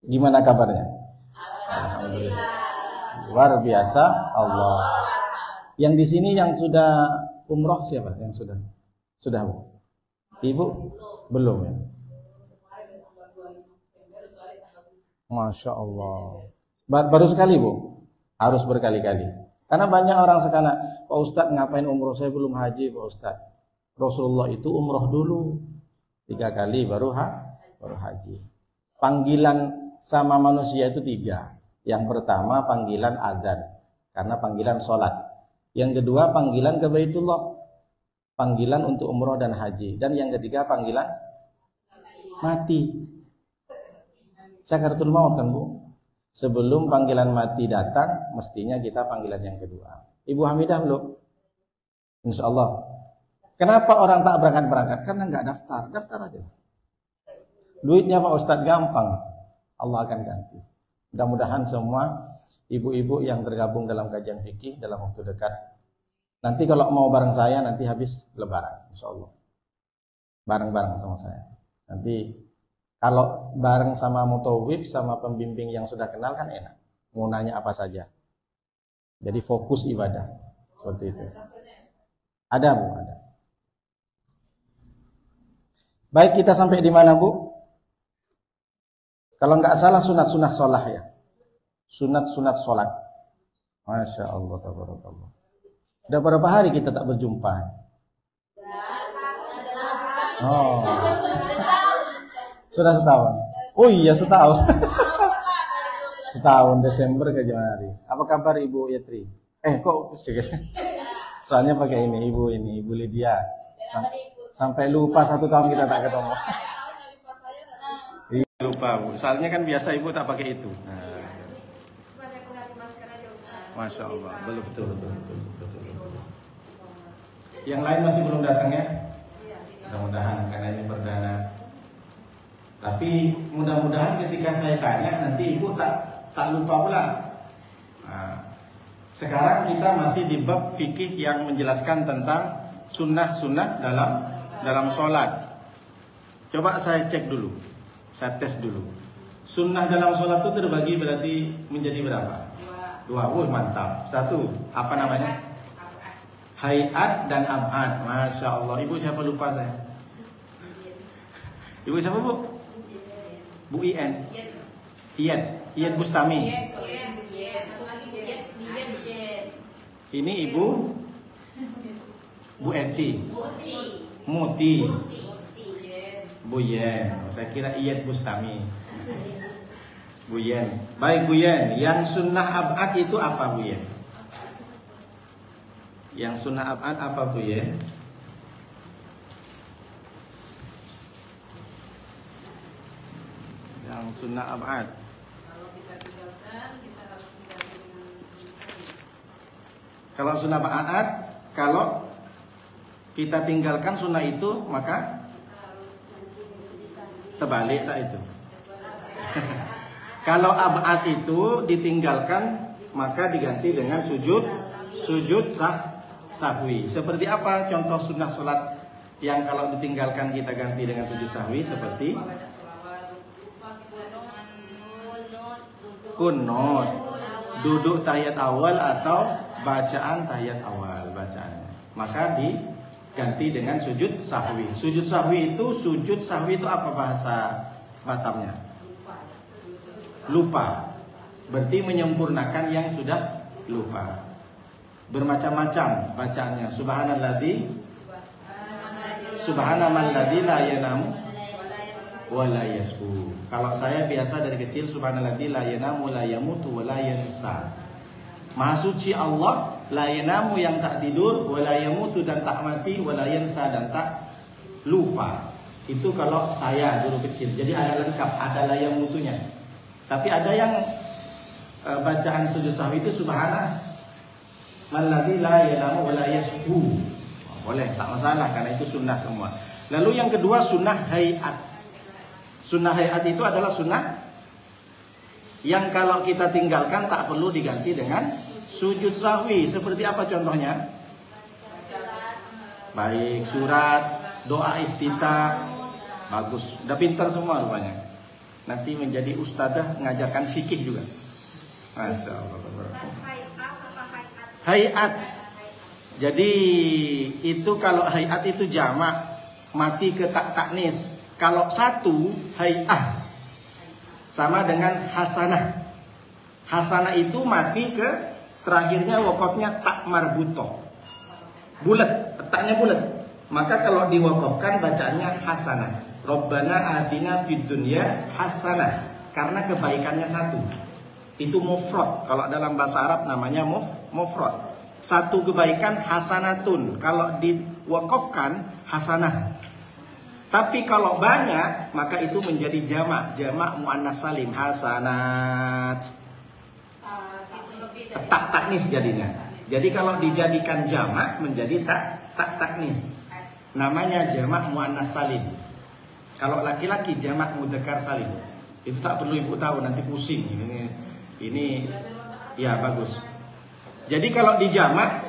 Gimana kabarnya? Alhamdulillah. Luar biasa Allah. Yang di sini yang sudah umroh siapa? Yang sudah? Sudah, Bu? Ibu? Belum ya? Masya Allah. Baru sekali, Bu? Harus berkali-kali. Karena banyak orang sekarang, Pak Ustadz ngapain umroh, saya belum haji Pak Ustadz. Rasulullah itu umroh dulu 3 kali baru haji. Panggilan sama manusia itu 3. Yang pertama panggilan azan, karena panggilan sholat. Yang kedua panggilan ke Baitullah, panggilan untuk umroh dan haji. Dan yang ketiga panggilan mati. Sakaratul maut kan, Bu? Sebelum panggilan mati datang, mestinya kita panggilan yang kedua. Ibu Hamidah belum? Insya Allah. Kenapa orang tak berangkat-berangkat? Karena nggak daftar. Daftar aja. Duitnya Pak Ustadz gampang. Allah akan ganti. Mudah-mudahan semua ibu-ibu yang tergabung dalam kajian fikih dalam waktu dekat. Nanti kalau mau bareng saya, nanti habis Lebaran. Insya Allah. Bareng-bareng sama saya. Nanti kalau bareng sama mutawif, sama pembimbing yang sudah kenal kan enak. Mau nanya apa saja. Jadi fokus ibadah. Seperti itu. Ada, Bu? Ada. Baik, kita sampai di mana, Bu? Kalau nggak salah sunat-sunat sholat ya. Sunat-sunat sholat. Masya Allah, tabarakallah. Udah berapa hari kita tak berjumpa? Oh. Sudah setahun. Oh iya, setahun. Setahun, Desember ke Januari. Apa kabar Ibu Yatri? Kok soalnya pakai Ibu Lydia. Sampai lupa 1 tahun kita tak ketemu. Iya, lupa, Bu. Soalnya kan biasa Ibu tak pakai itu. Nah. Masya Allah, betul. Yang lain masih belum datang ya? Mudah-mudahan karena ini perdana. Tapi mudah-mudahan ketika saya tanya nanti Ibu tak lupa pula. Nah, sekarang kita masih di bab fikih yang menjelaskan tentang sunnah-sunnah dalam sholat. Coba saya cek dulu, saya tes dulu. Sunnah dalam sholat itu terbagi berarti menjadi berapa? 2. Mantap. 1, apa namanya? Hayat dan ab'ad. Masya Allah. Ibu siapa lupa saya? Ibu siapa, Bu? Bu Ien. Iyad Bustami. Ini Ibu Bu Eti. Muti. Bu Yen. Saya kira Iyad Bustami. Bu Yen. Baik Bu Yen, yang sunnah ab'ad itu apa Bu Yen? Yang sunnah ab'ad apa Bu Yen? Yang sunnah ab'ad. Kalau sunnah ab'ad, kalau kita tinggalkan sunnah itu, maka terbalik tak itu? Kalau ab'ad itu ditinggalkan, maka diganti dengan sujud sahwi. Seperti apa contoh sunnah sholat yang kalau ditinggalkan kita ganti dengan sujud sahwi? Seperti kunut, duduk tahiyat awal atau bacaan tahiyat awal bacaannya, maka diganti dengan sujud sahwi. Sujud sahwi itu apa bahasa Batamnya? Lupa. Berarti menyempurnakan yang sudah lupa. Bermacam-macam bacaannya. Subhanallazi la yanamu wa la yasbu. Kalau saya biasa dari kecil subhanalladzi la yanamu la yamutu wa la yansa. Maha suci Allah, la yanamu yang tak tidur, wa la yamutu dan tak mati, wa la yansa dan tak lupa. Itu kalau saya dulu kecil. Jadi ada lengkap, ada la yamutunya. Tapi ada yang bacaan sujud sahwi itu subhanalladzi la yanamu wa la yasbu. Boleh, tak masalah karena itu sunnah semua. Lalu yang kedua sunnah hayat. Sunnah hayat itu adalah sunnah yang kalau kita tinggalkan tak perlu diganti dengan sujud sahwi. Seperti apa contohnya? Baik, surat, doa iftitah. Bagus, udah pintar semua rupanya. nanti menjadi ustadzah mengajarkan fikih juga. Masya Allah. Hayat. Jadi itu kalau hayat itu jamak, mati ke taknis. Kalau satu hayat sama dengan hasanah. Hasanah itu mati ke terakhirnya wakafnya tak marbuto. Bulat, taknya bulat. Maka kalau diwakafkan bacaannya hasanah. Rabbana atina fid dunya hasanah. Karena kebaikannya satu. Itu mufrad. Kalau dalam bahasa Arab namanya mufrad. Satu kebaikan hasanatun. Kalau diwakafkan hasanah. Tapi kalau banyak maka itu menjadi jamak. Jamak muannas salim hasanat. Tak taknis jadinya. Jadi kalau dijadikan jamak menjadi tak taknis. Namanya jamak muannas salim. Kalau laki-laki jamak mudzakkar salim. Itu tak perlu ibu tahu, nanti pusing. Ini ya bagus. Jadi kalau di jamak,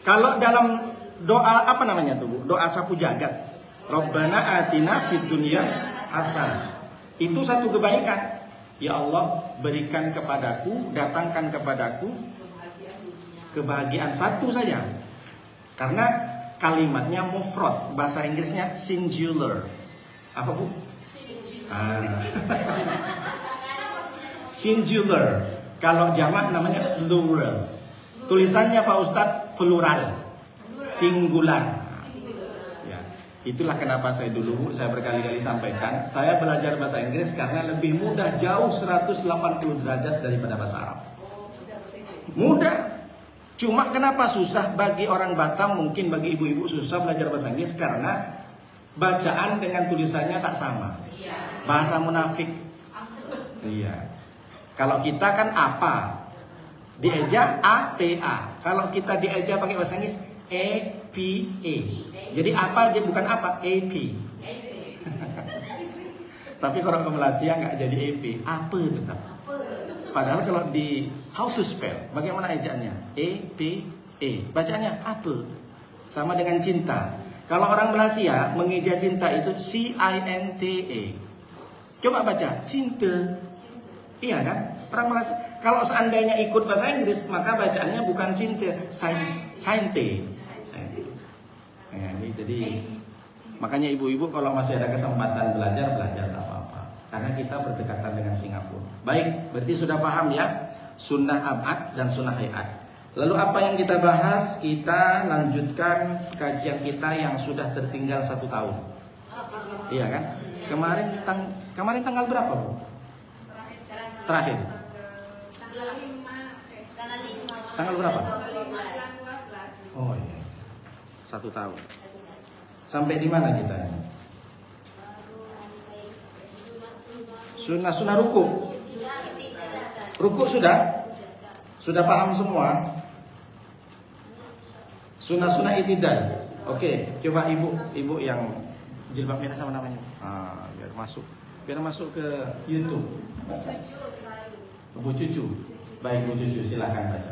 kalau dalam doa apa namanya tuh Bu? Doa sapu jagat. Rabbana atina fid dunya hasanah. Itu satu kebaikan. Ya Allah, berikan kepadaku, datangkan kepadaku kebahagiaan satu saja. Karena kalimatnya mufrad, bahasa Inggrisnya singular. Apa Bu? Singular. Kalau jamak namanya plural. Tulisannya Pak Ustadz plural, singular. Ya, itulah kenapa saya berkali-kali sampaikan, saya belajar bahasa Inggris karena lebih mudah jauh 180 derajat daripada bahasa Arab. Mudah. Cuma kenapa susah bagi orang Batam, mungkin bagi ibu-ibu susah belajar bahasa Inggris karena bacaan dengan tulisannya tak sama. Bahasa munafik. Iya. Kalau kita kan apa? Dieja A-P-A. Kalau kita dieja pakai bahasa Inggris E-P-E. Jadi apa dia bukan apa? E-P. Tapi kalau ke Malaysia nggak jadi E-P. Apa tetap. Padahal kalau di how to spell, bagaimana ejaannya? E-P-E. Bacanya apa? Sama dengan cinta. Kalau orang Malaysia mengeja cinta itu C-I-N-T-E. Coba baca cinta. Iya kan? Orang Malaysia. Kalau seandainya ikut bahasa Inggris, maka bacaannya bukan cinta, sainte. Ya, jadi makanya ibu-ibu kalau masih ada kesempatan belajar tak apa-apa. Karena kita berdekatan dengan Singapura. Baik, berarti sudah paham ya sunnah abad dan sunnah hayat. Lalu apa yang kita bahas? Kita lanjutkan kajian kita yang sudah tertinggal 1 tahun. Iya kan? Kemarin tanggal berapa Bu? Terakhir. Tanggal berapa? Oh iya. 1 tahun. Sampai di mana kita? Sunnah ruku. Ruku sudah? Sudah paham semua? Sunnah itidal. Oke, coba ibu yang jilbab merah sama namanya. Biar masuk ke YouTube. Bu Cucu. Baik Bu Cucu, silakan baca.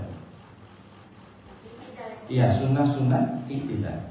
Iya, sunnah itidal.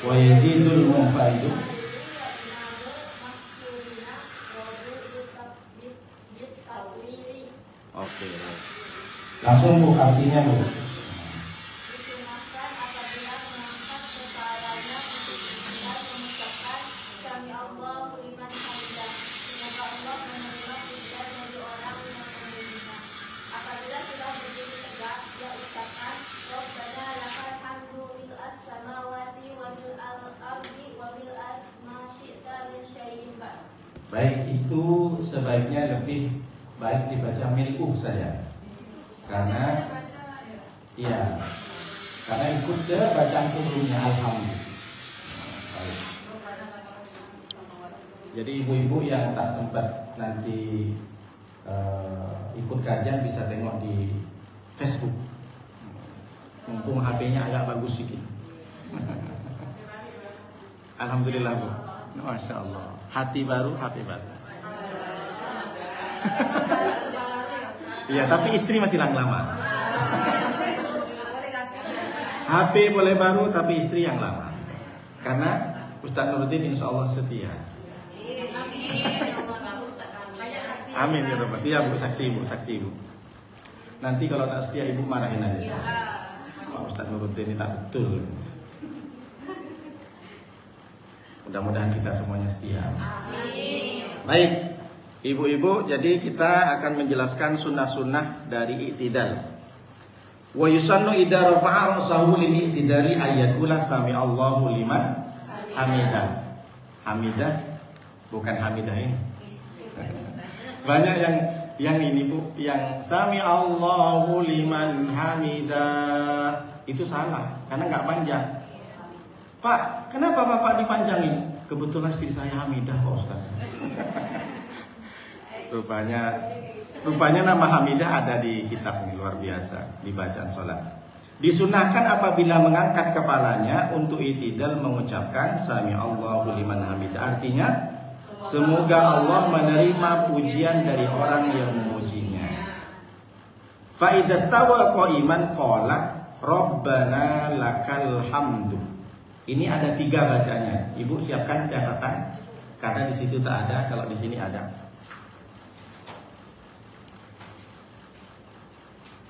Wa yazidul munfaridu. Oke. Langsung Bu artinya Bu. Baik, itu sebaiknya lebih baik dibaca mil'uh saja. Karena iya, karena ikut ke bacaan sebelumnya alhamdulillah. Jadi ibu-ibu yang tak sempat nanti ikut kajian bisa tengok di Facebook. Mumpung HP-nya agak bagus sedikit. Alhamdulillah Bu. Masya Allah. Hati baru, HP baru. Iya, tapi istri masih lama. HP boleh baru, tapi istri yang lama. Karena Ustaz Nuruddin insya Allah setia. Amin ya Rabbal. Iya Bu, saksi Ibu. Nanti kalau tak setia Ibu marahin aja. Pak Ustaz Nuruddin ini tak betul. Mudah-mudahan kita semuanya setia. Amin. Baik, ibu-ibu, jadi kita akan menjelaskan sunnah-sunnah dari i'tidal. Wa yusannu idza rafa'a ra'sahu lil i'tidali ayatul sami Allahu liman hamidah. Hamidah bukan hamidah ini. Banyak yang ini Bu, yang sami Allahu liman hamidah itu salah karena enggak panjang. Pak, kenapa Bapak dipanjangin? Kebetulan istri saya hamidah Pak Ustaz. Rupanya nama hamidah ada di kitab ini, luar biasa di bacaan sholat. Disunahkan apabila mengangkat kepalanya untuk i'tidal mengucapkan sami Allahu liman hamidah. Artinya semoga Allah menerima pujian dari orang yang memujinya. Fa idza stawa qa'iman qala rabbana lakal hamdu. Ini ada 3 bacanya. Ibu siapkan catatan karena di situ tak ada, kalau di sini ada.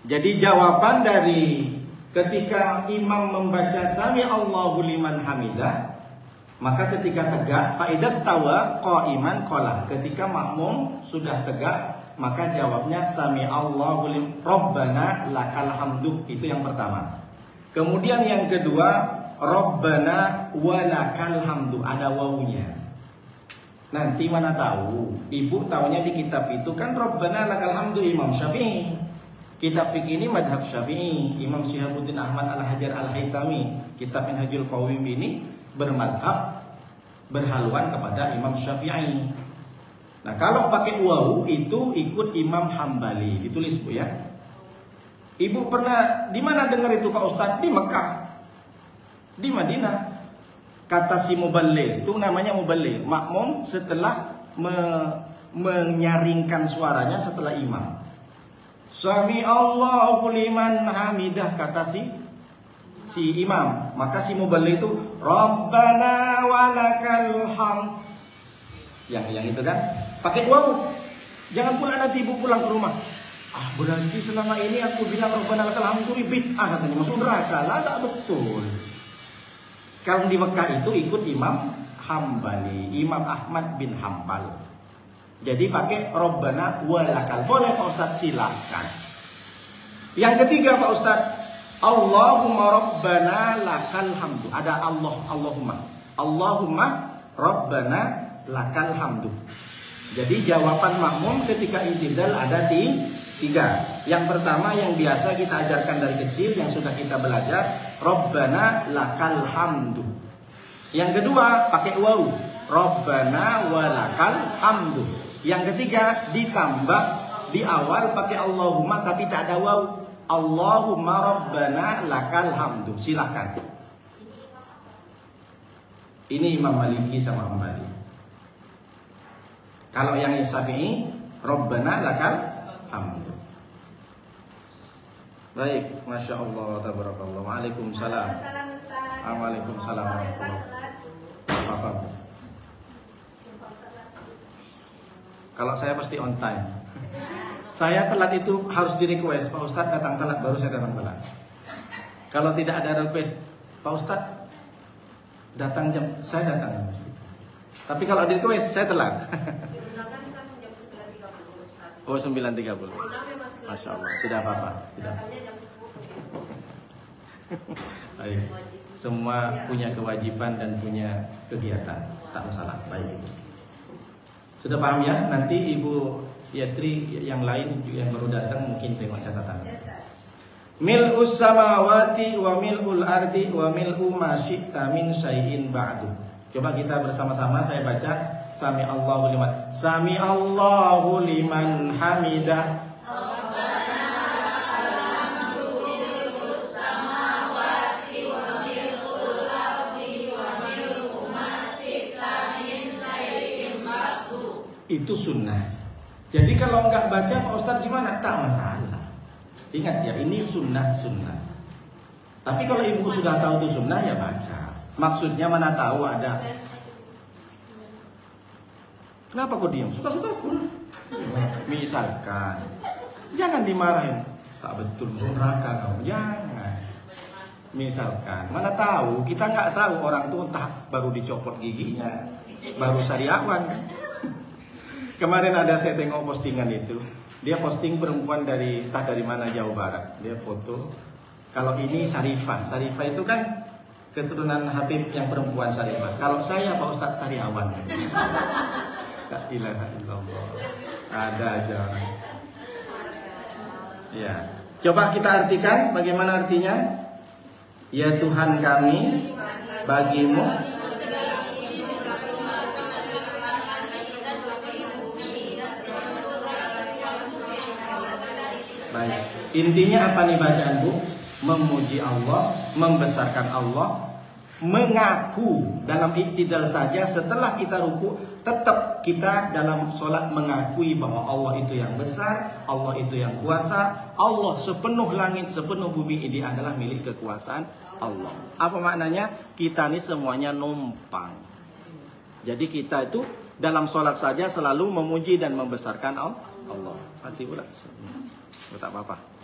Jadi jawaban dari ketika imam membaca sami Allahu liman hamidah, maka ketika tegak fa idza stawa qa'iman qala. Ketika makmum sudah tegak, maka jawabnya sami Allahu liman rabbana lakal hamdu. Itu yang pertama. Kemudian yang kedua rabbana walakal hamdu, ada wawunya. Nanti mana tahu, ibu tahunya di kitab itu kan rabbana lakal hamdu Imam Syafi'i. Kitab fikih ini madhab Syafi'i. Imam Syihabuddin Ahmad Al-Hajar Al-Haytami, kitab Minhajul Qawim ini bermadhab, berhaluan kepada Imam Syafi'i. Nah kalau pakai wawu itu ikut Imam Hambali. Ditulis Bu ya. Ibu pernah di mana dengar itu Pak Ustadz? Di Mekah, di Madinah. Kata si muballigh, itu namanya muballigh, makmum setelah menyaringkan suaranya setelah imam. Sami Allahu liman hamidah, kata si imam. Maka si muballigh itu Rabbana walakal hamd. Yang itu kan pakai wawu. Jangan pula nanti ibu pulang ke rumah, berarti selama ini aku bilang Rabbana lakal hamdu bid'ah, katanya masuk neraka. Lah tak betul. Kalau di Mekah itu ikut Imam Hambali, Imam Ahmad bin Hambal. Jadi pakai Rabbana walakal. Boleh Pak Ustaz, silakan. Yang ketiga Pak Ustaz, Allahumma Rabbana lakal hamdu. Ada Allahumma Rabbana lakal hamdu. Jadi jawaban makmum ketika i'tidal ada 3. Yang pertama yang biasa kita ajarkan dari kecil, yang sudah kita belajar, Rabbana lakal hamdu. Yang kedua pakai wawu, Rabbana walakal hamdu. Yang ketiga ditambah di awal pakai Allahumma tapi tak ada wawu, Allahumma Rabbana lakal hamdu. Silahkan. Ini Imam Maliki sama Hambali. Kalau yang Syafi'i, Rabbana lakal hamdu. Baik, Masya Allah, tabarakallah. Waalaikumsalam. Waalaikumsalam warahmatullahi wabarakatuh. Kalau saya pasti on time. Saya telat itu harus di request, Pak Ustadz datang telat baru saya datang telat. Kalau tidak ada request, Pak Ustadz datang jam, saya datang. Tapi kalau di request saya telat. Oh 9.30. Masya Allah, tidak apa-apa. Tidak. Baik. Semua punya kewajiban dan punya kegiatan, tak masalah. Baik. Sudah paham ya? Nanti Ibu Yatri yang lain yang baru datang mungkin tengok catatan. Mil'us samawati wa mil'ul ardi wa mil'u ma syi'ta min syai'in ba'du. Coba kita bersama-sama, saya baca Sami Allahu liman hamidah. Itu sunnah. Jadi kalau nggak baca Pak Ustadz gimana? Tak masalah. Ingat ya, ini sunnah. Tapi kalau ibu sudah tahu itu sunnah, ya baca. Maksudnya mana tahu ada. Kenapa kau diam? Suka-suka pun. Misalkan, jangan dimarahin. Tak betul, neraka kamu. Jangan. Misalkan, mana tahu, kita nggak tahu orang tuh entah baru dicopot giginya, baru sariawan. Kemarin ada saya tengok postingan itu. Dia posting perempuan dari mana Jawa Barat. Dia foto. Kalau ini Sarifah. Sarifah itu kan keturunan Habib yang perempuan Sarifah. Kalau saya Pak Ustadz Sariawan. La ilaha illallah. Ada aja orang. Ya. Coba kita artikan bagaimana artinya? Ya Tuhan kami, bagimu baik. Intinya apa nih bacaan Bu? Memuji Allah, membesarkan Allah, mengaku dalam iktidal saja setelah kita ruku, tetap kita dalam sholat mengakui bahwa Allah itu yang besar, Allah itu yang kuasa, Allah sepenuh langit, sepenuh bumi ini adalah milik kekuasaan Allah. Apa maknanya? Kita ini semuanya numpang. Jadi kita itu dalam sholat saja selalu memuji dan membesarkan Allah. Hati pula. Tak apa-apa.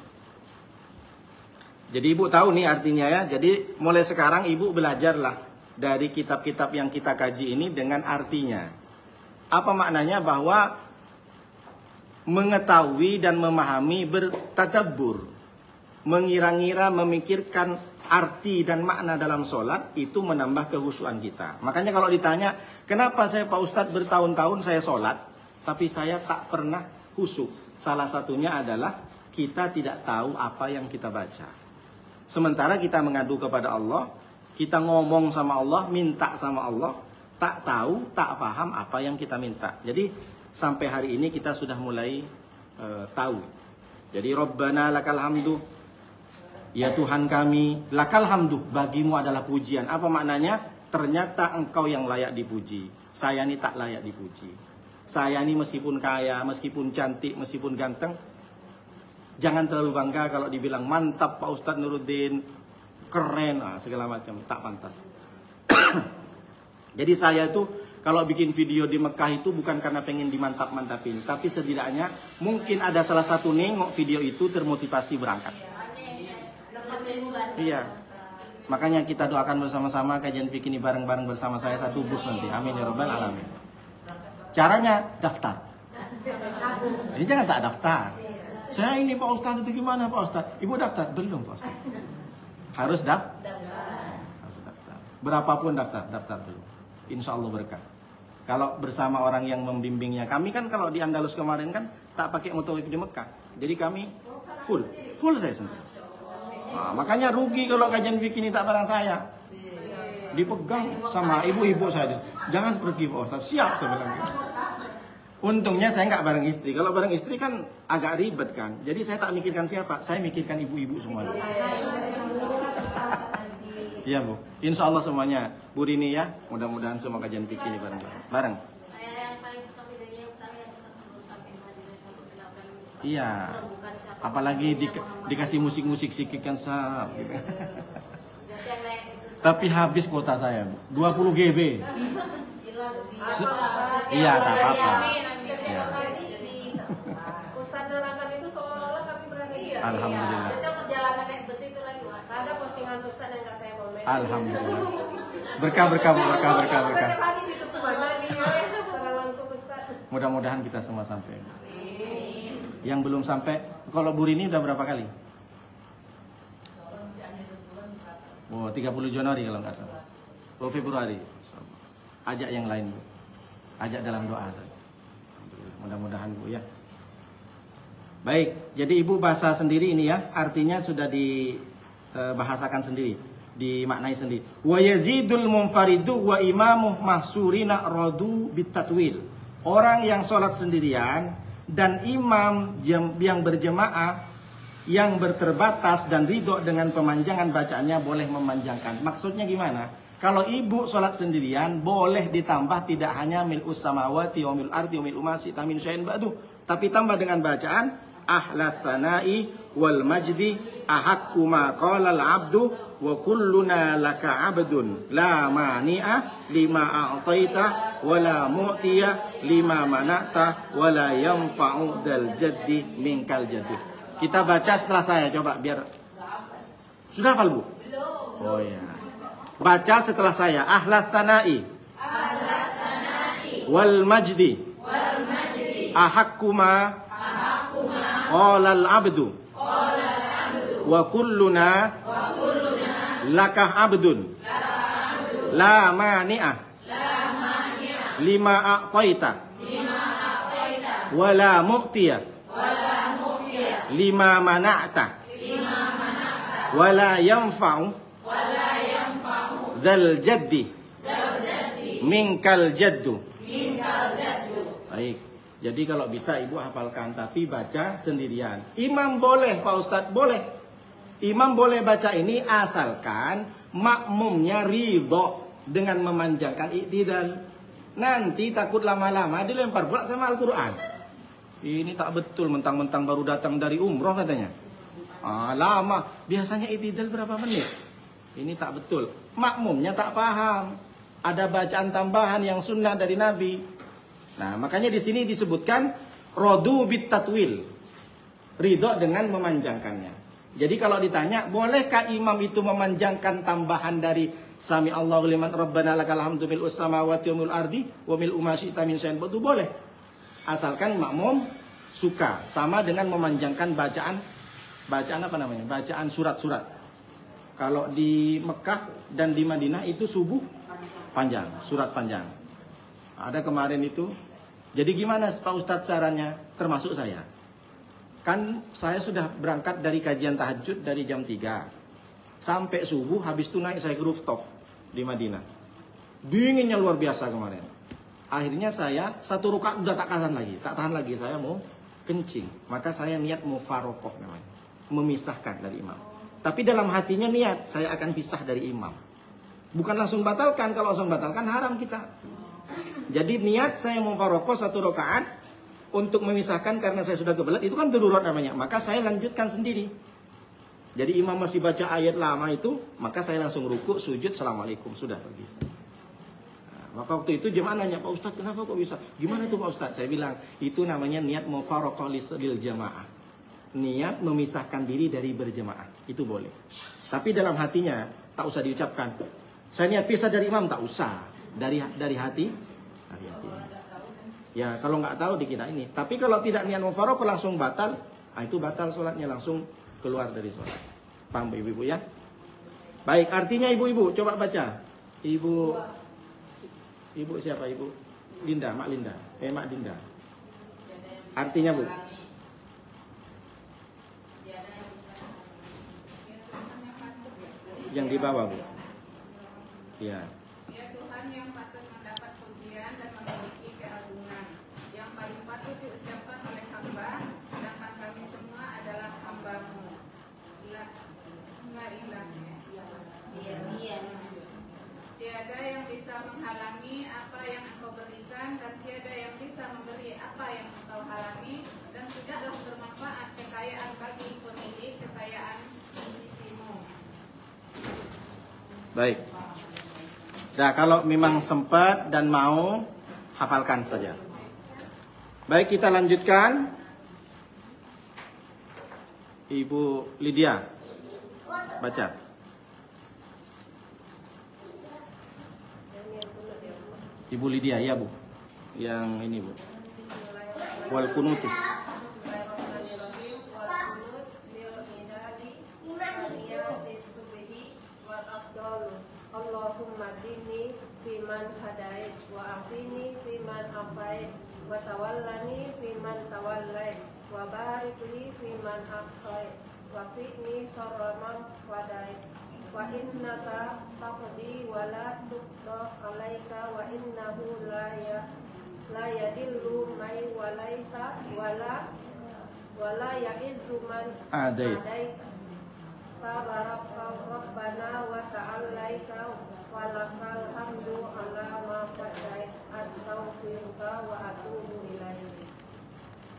Jadi ibu tahu nih artinya ya. Jadi mulai sekarang ibu belajarlah dari kitab-kitab yang kita kaji ini dengan artinya. Apa maknanya? Bahwa mengetahui dan memahami, bertadabbur, mengira-ngira, memikirkan arti dan makna dalam sholat, itu menambah kehusuan kita. Makanya kalau ditanya, kenapa saya Pak Ustadz bertahun-tahun saya sholat, tapi saya tak pernah khusyuk? Salah satunya adalah kita tidak tahu apa yang kita baca. Sementara kita mengadu kepada Allah, kita ngomong sama Allah, minta sama Allah, tak tahu, tak paham apa yang kita minta. Jadi sampai hari ini kita sudah mulai tahu. Jadi Rabbana lakal hamdu, ya Tuhan kami, lakal hamdu, bagimu adalah pujian. Apa maknanya? Ternyata engkau yang layak dipuji. Saya ini tak layak dipuji. Saya ini meskipun kaya, meskipun cantik, meskipun ganteng, jangan terlalu bangga kalau dibilang mantap Pak Ustadz Nuruddin, keren, segala macam, tak pantas. Jadi saya itu kalau bikin video di Mekah itu bukan karena pengen dimantap-mantapin, tapi setidaknya mungkin ada salah satu nengok video itu termotivasi berangkat. Iya. Makanya kita doakan bersama-sama kajian fikih ini bareng-bareng bersama saya satu bus nanti. Amin ya rabbal alamin. Caranya daftar. Ini jangan tak daftar. Saya ini Pak Ustadz itu gimana Pak Ustadz? Ibu daftar? Belum Pak Ustadz. Harus daftar. Berapapun daftar dulu. Insya Allah berkah. Kalau bersama orang yang membimbingnya. Kami kan kalau di Andalus kemarin kan tak pakai mutawif di Mekah. Jadi kami full saya sendiri. Nah, makanya rugi kalau kajian fikih ini tak bareng saya. Dipegang sama ibu-ibu saya. Jangan pergi Pak Ustadz. Siap saya bilang. Untungnya saya nggak bareng istri. Kalau bareng istri kan agak ribet kan. Jadi saya tak mikirkan siapa. Saya mikirkan ibu-ibu semuanya. Iya Bu. Insya Allah semuanya. Bu Rini ya. Mudah-mudahan semua kajian fikih ini bareng. Saya yang paling suka videonya yang pertama yang sampai Madinah. Iya. Apalagi dikasih musik-musik sikik kan sah. Gitu. Tapi habis kuota saya, 20 GB. Iya, tak apa-apa. Ya. Ustadz nerangkan itu seolah-olah kami berani. Alhamdulillah. Kita perjalanan naik bus itu lagi. Ada postingan Ustadz yang nggak saya komen. Alhamdulillah. Berkah. Setiap hari di semuanya nih. Secara langsung Ustadz. Mudah-mudahan kita semua sampai. Yang belum sampai, kalau Bu Rini udah berapa kali? Oh, 30 Januari kalau nggak salah. Oh, Februari. Ajak yang lain, Bu. Ajak dalam doa. Mudah-mudahan, Bu ya. Baik, jadi Ibu bahasa sendiri ini ya. Artinya sudah dibahasakan sendiri. dimaknai sendiri. Wa yazidul munfaridu wa imamuh mahsurina radu bitatwil. Orang yang sholat sendirian dan imam yang berjemaah yang berterbatas dan ridho dengan pemanjangan bacaannya boleh memanjangkan. Maksudnya gimana? Kalau ibu sholat sendirian boleh ditambah tidak hanya mil'us samawati wa mil'ul ardi wa mil'u ma syi'ta min syai'in ba'du, tapi tambah dengan bacaan ahlat tsanai wal majdi ahakku ma qala al abdu wa kulluna laka abdun la mani'a lima a'taita wa la mu'tiya lima mana'ta wa la yanfa'u dal jaddi minkal jaddi. Kita baca setelah saya, coba biar sudah hafal Bu? Oh ya. Baca setelah saya. Ahlas tsanai wal majdi ahakkuma qalal abdu wa kulluna lakah abdun la mani'ah lima a'taita wa la mu'tiya lima mana'ta wa la yanfa'u dzal jaddi minkal jaddu. Baik. Jadi kalau bisa ibu hafalkan, tapi baca sendirian. Imam boleh Pak Ustadz, boleh. Imam boleh baca ini asalkan makmumnya ridho dengan memanjangkan iktidal. Nanti takut lama-lama dilempar pula sama Al-Quran. Ini tak betul, mentang-mentang baru datang dari umroh katanya. Lama, biasanya iktidal berapa menit? Ini tak betul. Makmumnya tak paham. Ada bacaan tambahan yang sunnah dari Nabi. Nah, makanya di sini disebutkan rodu bit tatwil. Ridho dengan memanjangkannya. Jadi kalau ditanya, bolehkah imam itu memanjangkan tambahan dari Sami Allahu liman rabbana lakal hamdu mil'us samawati wa mil'ul ardi wa mil'u ma syi'ta min syai'in ba'du, boleh. Asalkan makmum suka, sama dengan memanjangkan bacaan apa namanya? Bacaan surat-surat. Kalau di Mekah dan di Madinah itu subuh panjang, surat panjang. Ada kemarin itu. Jadi gimana Pak Ustadz caranya? Termasuk saya. Kan saya sudah berangkat dari kajian tahajud dari jam 3 sampai subuh, habis itu naik saya ke rooftop di Madinah. Dinginnya luar biasa kemarin. Akhirnya saya satu rakaat udah tak tahan lagi, saya mau kencing. Maka saya niat mufarokoh namanya, memisahkan dari imam. Tapi dalam hatinya niat saya akan pisah dari imam. Bukan langsung batalkan, kalau langsung batalkan haram kita. Jadi niat saya mufarokoh satu rakaat untuk memisahkan karena saya sudah kebelet, itu kan darurat namanya. Maka saya lanjutkan sendiri. Jadi imam masih baca ayat lama itu, maka saya langsung rukuk, sujud, assalamualaikum, sudah pergi. Maka waktu itu jemaah nanya, Pak Ustadz kenapa kok bisa? Gimana itu Pak Ustadz? Saya bilang, itu namanya niat mufaroqah lil jamaah. Niat memisahkan diri dari berjemaah. Itu boleh. Tapi dalam hatinya, tak usah diucapkan. Saya niat pisah dari imam, tak usah. Dari hati. Dari hati. Ya, kalau nggak tahu dikira ini. Tapi kalau tidak niat mufaroqah langsung batal, itu batal sholatnya, langsung keluar dari sholat. Paham ibu-ibu ya? Baik, artinya ibu-ibu, coba baca. Ibu siapa ibu? Linda, Mak Linda. Mak Dinda. Artinya Bu? Yang di bawah Bu. Ya. Ya Tuhan yang patut mendapat pujian dan memiliki keagungan, yang paling patut diucapkan oleh hamba, sedangkan kami semua adalah hamba-Mu. La ilaha illallah. Tiada yang bisa menghalangi apa yang Engkau berikan, dan tiada yang bisa memberi apa yang Engkau halangi, dan tidaklah bermanfaat kekayaan bagi pemilik kekayaan di sisi-Mu. Baik. Nah, kalau memang sempat dan mau, hafalkan saja. Baik, kita lanjutkan. Ibu Lydia, baca. Ibu Lydia, ya Bu. Yang ini Bu. Wal kunutu. Bismillahirrahmanirrahim. Wal kunut lil midadi wa subhi wal afdalu. Allahumma dini fiman hadait wa afini fiman afait wa tawallani fiman tawallait wa barik li fiman afait wa fi'ni sarra man wadait. wa innaka taqdi wa la tuqda 'alaika wa innahu la yadillu may walaita wala ya'izzu man adaita tabaraka rabbana wa ta'alaika walakal hamdu ala ma qadait astaghfiruka wa atubu ilaik.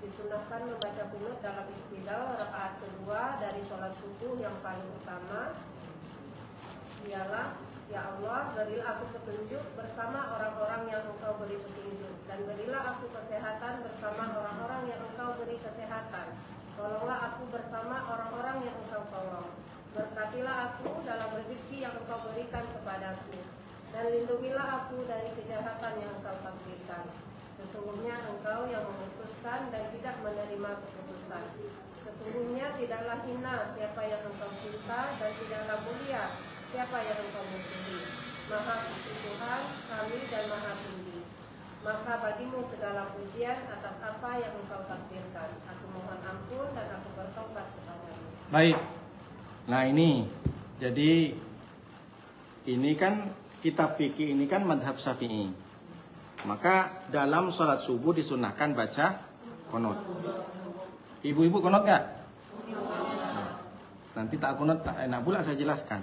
Disunahkan membaca qunut dalam iktidal rakaat kedua dari sholat subuh yang paling utama ialah, ya Allah, berilah aku petunjuk bersama orang-orang yang Engkau beri petunjuk, dan berilah aku kesehatan bersama orang-orang yang Engkau beri kesehatan. Tolonglah aku bersama orang-orang yang Engkau tolong. Berkatilah aku dalam rezeki yang Engkau berikan kepadaku, dan lindungilah aku dari kejahatan yang Engkau takdirkan. Sesungguhnya Engkau yang memutuskan dan tidak menerima keputusan. Sesungguhnya tidaklah hina siapa yang Engkau cinta, dan tidaklah mulia siapa yang Engkau musuhi. Maha suci Tuhan kami dan maha tinggi. Maka bagimu segala pujian atas apa yang Engkau takdirkan. Aku mohon ampun dan aku bertobat kepadamu. Baik. Nah ini, jadi ini kan kitab fikih ini kan madhab Syafi'i. Maka dalam sholat subuh disunahkan baca qunut. Ibu-ibu qunut nggak? Nanti tak qunut tak enak pula saya jelaskan.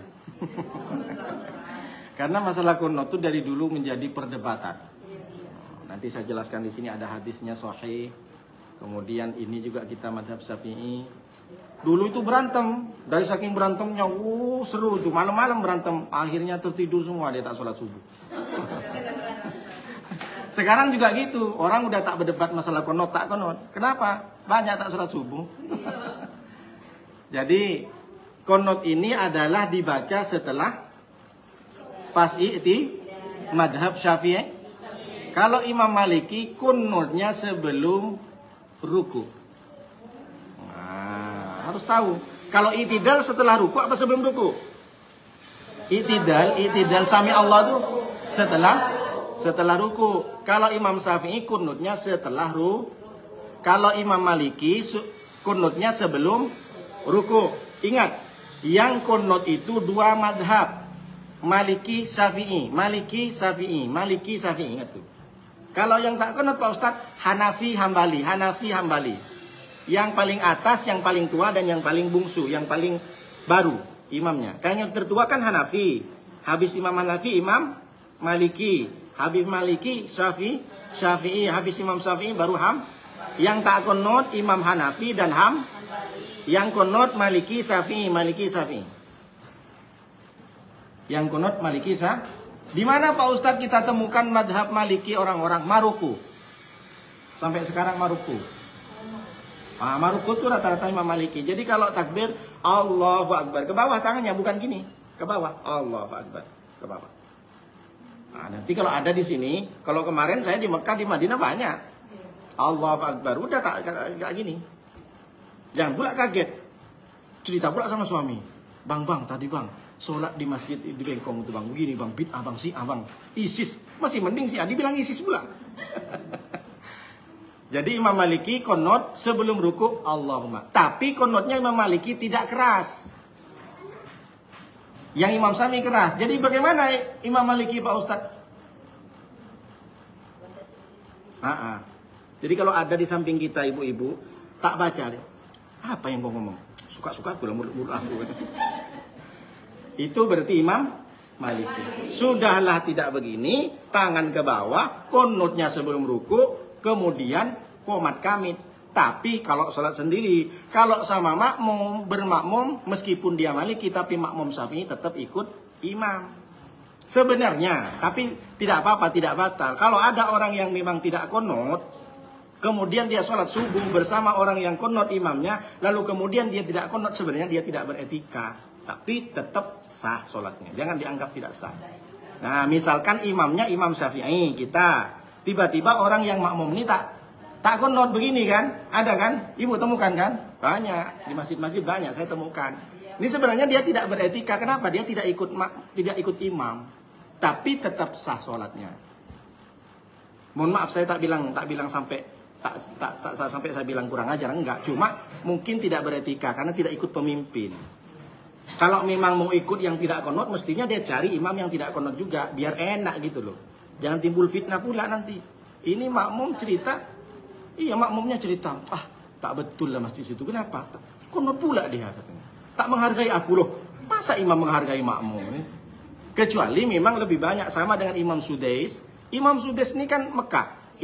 Karena masalah qunut itu dari dulu menjadi perdebatan. Nanti saya jelaskan di sini, ada hadisnya sahih. Kemudian ini juga kita madhab Syafi'i. Dulu itu berantem, dari saking berantemnya, seru itu, malam-malam berantem. Akhirnya tertidur semua, dia tak sholat subuh. Sekarang juga gitu, orang udah tak berdebat masalah qunut tak qunut. Kenapa? Banyak tak sholat subuh. Jadi qunut ini adalah dibaca setelah pas madhab Syafi'i. Kalau Imam Maliki qunutnya sebelum ruku. Nah, harus tahu. Kalau i'tidal setelah ruku apa sebelum ruku? I'tidal sami Allah tuh setelah ruku. Kalau Imam Syafi'i qunutnya setelah ruku. Kalau Imam Maliki qunutnya sebelum ruku. Ingat, yang qunut itu dua madhab. Maliki Syafi'i. Ingat tuh. Kalau yang tak qunut Pak Ustadz, Hanafi Hambali. Yang paling atas, yang paling tua, dan yang paling bungsu, yang paling baru imamnya. Kan yang tertua kan Hanafi. Habis Imam Hanafi, Imam Maliki. Habis Maliki, Syafi'i. Habis Imam Syafi'i baru Yang tak qunut Imam Hanafi dan Yang qunut Maliki Syafi'i. Yang qunut Maliki Syafi'i. Di mana Pak Ustadz kita temukan madhab Maliki orang-orang Maroko? Sampai sekarang Maroko. Maroko itu rata-rata Imam Maliki. Jadi kalau takbir Allahu Akbar, ke bawah tangannya, bukan gini, ke bawah. Allahu Akbar, ke bawah. Nah, nanti kalau ada di sini, kalau kemarin saya di Mekah, di Madinah banyak. Allahu Akbar, udah tak gini. Jangan pula kaget. Cerita pula sama suami. Bang, tadi bang, sholat di masjid di Bengkong itu bang, begini bang, bid'ah bang, si abang, ISIS, masih mending sih, dibilang ISIS pula. Jadi Imam Maliki qunut sebelum ruku Allahumma. Tapi qunutnya Imam Maliki tidak keras. Yang Imam Syafi'i keras. Jadi bagaimana Imam Maliki Pak Ustadz? Jadi kalau ada di samping kita ibu-ibu, tak baca deh. Apa yang kau ngomong? Suka-suka aku lah mulut aku. Itu berarti Imam Maliki. Sudahlah tidak begini, tangan ke bawah, qunutnya sebelum ruku, kemudian qomat kamit. Tapi kalau sholat sendiri, kalau sama makmum, bermakmum, meskipun dia Maliki, tapi makmum Syafi'i tetap ikut imam. Sebenarnya, tapi tidak apa-apa, tidak batal. Kalau ada orang yang memang tidak qunut, kemudian dia sholat subuh bersama orang yang qunut imamnya, lalu kemudian dia tidak qunut, sebenarnya dia tidak beretika. Tapi tetap sah sholatnya. Jangan dianggap tidak sah. Nah, misalkan imamnya Imam Syafi'i, kita. Tiba-tiba orang yang makmum ini tak qunut begini kan? Ada kan? Ibu temukan kan? Banyak. Di masjid-masjid banyak saya temukan. Ini sebenarnya dia tidak beretika. Kenapa? Dia tidak ikut imam. Tapi tetap sah sholatnya. Mohon maaf saya tak bilang sampai sampai saya bilang kurang ajar, enggak. Cuma mungkin tidak beretika karena tidak ikut pemimpin. Kalau memang mau ikut yang tidak konot, mestinya dia cari imam yang tidak konot juga, biar enak gitu loh. Jangan timbul fitnah pula nanti. Ini makmum cerita, iya makmumnya cerita, tak betul lah masjid situ. Kenapa? Konot pula dia katanya. Tak menghargai aku loh. Masa imam menghargai makmum ini? Kecuali memang lebih banyak sama dengan Imam Sudais. Imam Sudais ini kan Mekah,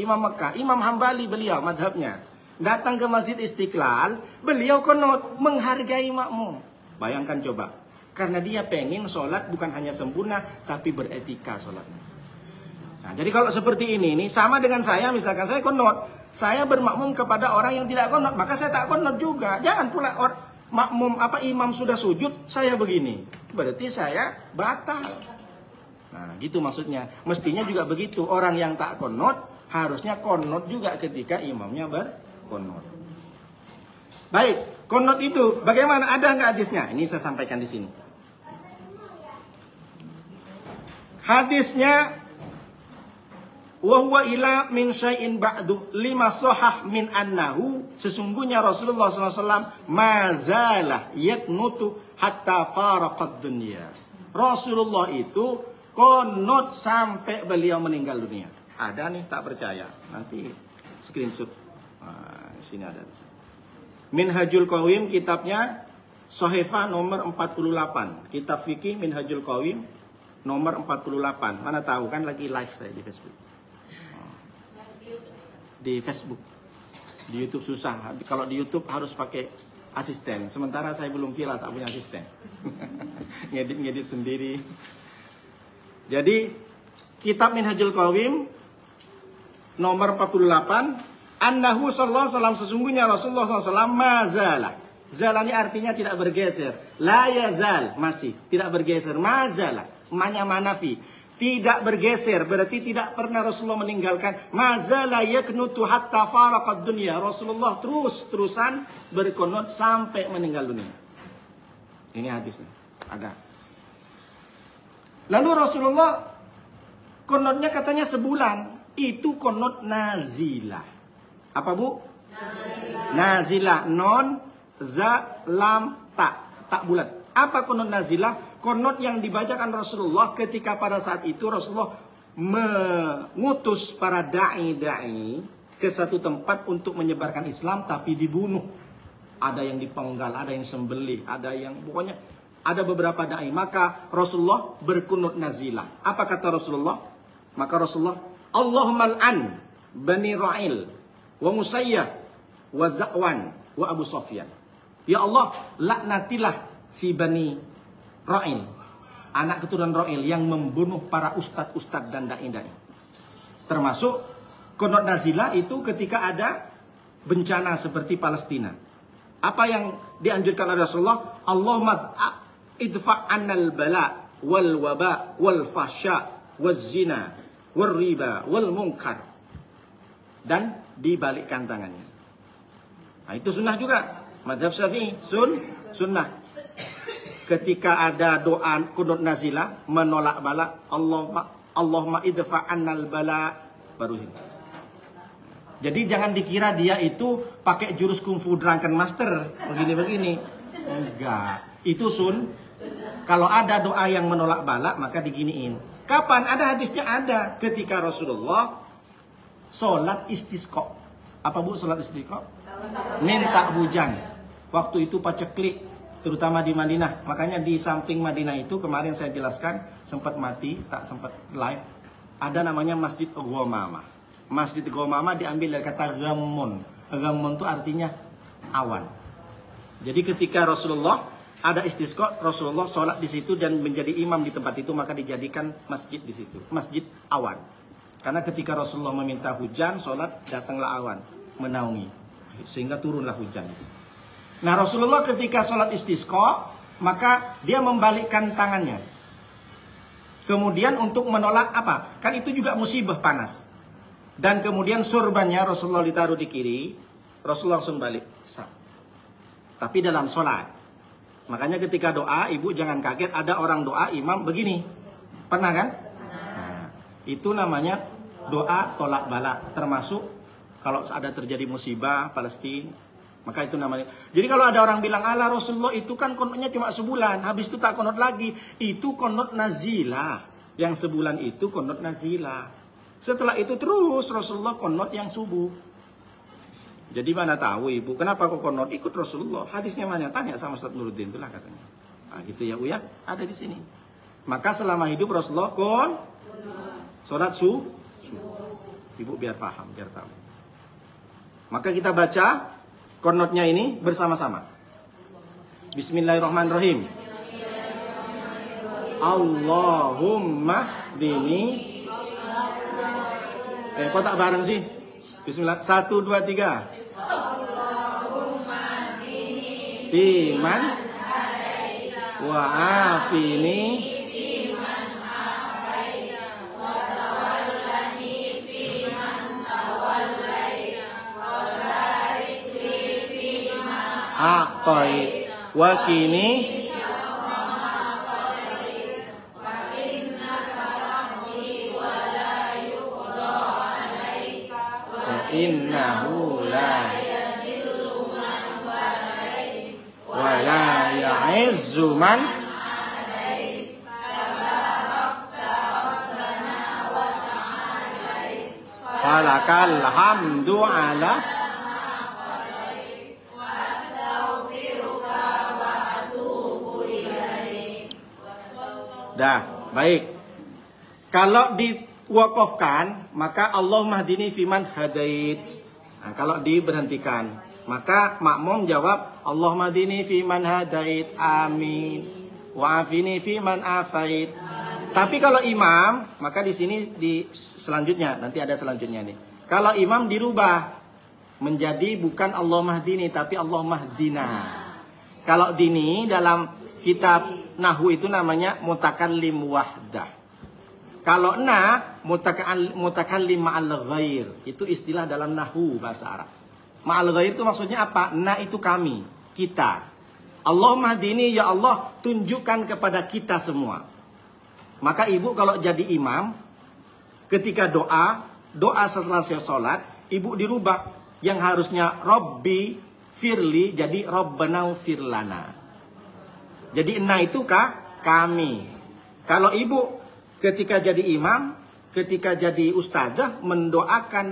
Imam Hambali beliau madhabnya. Datang ke Masjid Istiqlal, beliau konot menghargai makmum. Bayangkan coba, karena dia pengen sholat bukan hanya sempurna, tapi beretika sholatnya. Nah, jadi kalau seperti ini sama dengan saya, misalkan saya konot, saya bermakmum kepada orang yang tidak konot, maka saya tak konot juga. Jangan pula makmum imam sudah sujud, saya begini, berarti saya batal. Nah, gitu maksudnya. Mestinya juga begitu. Orang yang tak konot harusnya konot juga ketika imamnya berkonot. Baik, konot itu bagaimana? Ada nggak hadisnya? Ini saya sampaikan di sini. Hadisnya, wa huwa ila min syai'in ba'du lima sahah min annahu, sesungguhnya Rasulullah SAW mazalah yaknutu hatta faraqad dunya. Rasulullah itu konot sampai beliau meninggal dunia. Ada nih, tak percaya, nanti screenshot. Nah, sini ada. Minhajul Qawim, kitabnya Sohefah nomor 48. Kitab fikih Minhajul Qawim nomor 48. Mana tahu kan lagi live saya di Facebook. Di Facebook. Di YouTube susah. Kalau di YouTube harus pakai asisten. Sementara saya belum viral, tak punya asisten. Ngedit sendiri. Jadi kitab Minhajul Qawim nomor 48, annahu sallallahu alaihi wasallam, sesungguhnya Rasulullah SAW mazalah. Zala ini artinya tidak bergeser. La yazal, masih tidak bergeser. Mazalah, manafi, tidak bergeser, berarti tidak pernah Rasulullah meninggalkan. Mazalah yaknutu hatta faraqad dunya. Rasulullah terus-terusan berkonot sampai meninggal dunia. Ini hadisnya ada. Lalu Rasulullah konotnya katanya sebulan. Itu konot nazilah. Apa bu? Nazilah. Non, za, lam, tak bulat. Apa konot nazilah? Konot yang dibacakan Rasulullah ketika pada saat itu Rasulullah mengutus para da'i ke satu tempat untuk menyebarkan Islam, tapi dibunuh. Ada yang dipenggal, ada yang sembelih, ada yang pokoknya ada beberapa da'i. Maka Rasulullah berkunut nazilah. Apa kata Rasulullah? Maka Rasulullah, Allahumma al'an bani Ra'il wa Musayyah wa Za'wan wa Abu Sufyan. Ya Allah, laknatilah si Bani Ra'il, anak keturunan Ra'il yang membunuh para ustadz dan da'i-da'i. Termasuk konot nazilah itu ketika ada bencana seperti Palestina. Apa yang dianjurkan oleh Rasulullah? Allahumma idfa' annal bala wal waba wal fahsya waz zina wal riba wal munkar. Dan dibalikkan tangannya. Nah, itu sunnah juga. Madhab Syafi'i sunnah. Ketika ada doa kunut nazilah menolak bala, Allahumma idfa' annal bala, baru ini. Jadi jangan dikira dia itu pakai jurus kungfu drunken master begini-begini. Enggak. Itu kalau ada doa yang menolak bala maka diginiin. Kapan? Ada hadisnya, ada. Ketika Rasulullah sholat istisqa. Apa bu sholat istisqa? Minta hujan. Waktu itu paceklik, terutama di Madinah. Makanya di samping Madinah itu kemarin saya jelaskan, sempat mati, tak sempat live. Ada namanya Masjid Ghamamah. Masjid Ghamamah diambil dari kata ghammun. Ghammun itu artinya awan. Jadi ketika Rasulullah ada istisqa, Rasulullah sholat di situ dan menjadi imam di tempat itu, maka dijadikan masjid di situ, masjid awan. Karena ketika Rasulullah meminta hujan, sholat, datanglah awan menaungi, sehingga turunlah hujan. Nah, Rasulullah ketika sholat istisqa, maka dia membalikkan tangannya. Kemudian untuk menolak apa? Kan itu juga musibah panas. Dan kemudian surbannya Rasulullah ditaruh di kiri, Rasulullah langsung balik. Tapi dalam sholat. Makanya ketika doa, ibu jangan kaget ada orang doa imam begini. Pernah kan? Nah, itu namanya doa tolak bala. Termasuk kalau ada terjadi musibah Palestina, Maka itu namanya. Jadi kalau ada orang bilang, ala Rasulullah itu kan konotnya cuma sebulan, habis itu tak konot lagi. Itu konot nazilah. Yang sebulan itu konot nazilah. Setelah itu terus Rasulullah konot yang subuh. Jadi mana tahu ibu, kenapa kok konot ikut Rasulullah? Hadisnya mana? Tanya sama Ustaz Nuruddin, itulah katanya. Nah gitu ya Uya, ada di sini. Maka selama hidup Rasulullah sholat subuh. Ibu biar paham, biar tahu. Maka kita baca konotnya ini bersama-sama. Bismillahirrahmanirrahim. Allahumma dini. Kok tak bareng sih? Bismillah. 1, 2, 3. Allahumma dini fiman wa afini fiman afaita wa tawallani fiman tawallaita wa barik li fiman a'tait wa qini innahu la yadillu man walait wa la ya'izzu man adait tabarakta rabbana wa ta'alait falakal hamdu ala wa astaghfiruka wa atubu ilaik. Dah, baik. Kalau diwakafkan, maka Allahumma hdini fiman hadait. Nah, kalau diberhentikan, maka makmum jawab Allahumma hdini fiman hadait, amin. Wa afini fiman afait. Tapi kalau imam, maka di sini di selanjutnya, nanti ada selanjutnya nih. Kalau imam dirubah menjadi bukan Allahumma hdini tapi Allahumma hdina. Kalau dini dalam kitab nahwu itu namanya mutakallim wahdah. Kalau mutakallim ma'al ghair, itu istilah dalam nahwu bahasa Arab. Ma'al ghair itu maksudnya apa? Na itu kami, kita. Allahumma hdini, ya Allah, tunjukkan kepada kita semua. Maka ibu kalau jadi imam, ketika doa setelah sholat, ibu dirubah. Yang harusnya Rabbi firli, jadi Rabbana firlana. Jadi na itu kami. Kalau ibu ketika jadi imam, ketika jadi ustadzah,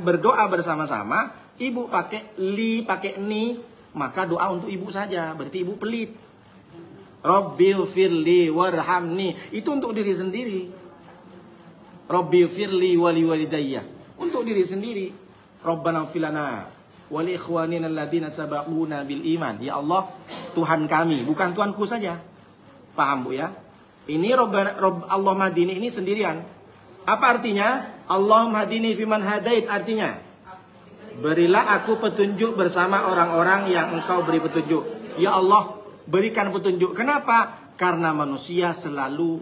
berdoa bersama-sama, ibu pakai li, pakai ni, maka doa untuk ibu saja, berarti ibu pelit. Rabbil firli warhamni, itu untuk diri sendiri. Rabbil firli wali walidayya, untuk diri sendiri. Rabbana filana wal ikhwanina alladziina sabaquna bil iman. Ya Allah, Tuhan kami, bukan Tuhanku saja. Paham Bu ya? Ini Allahumma hdini ini sendirian. Apa artinya? Allahumma hdini fiman hadait, artinya berilah aku petunjuk bersama orang-orang yang engkau beri petunjuk. Ya Allah, berikan petunjuk. Kenapa? Karena manusia selalu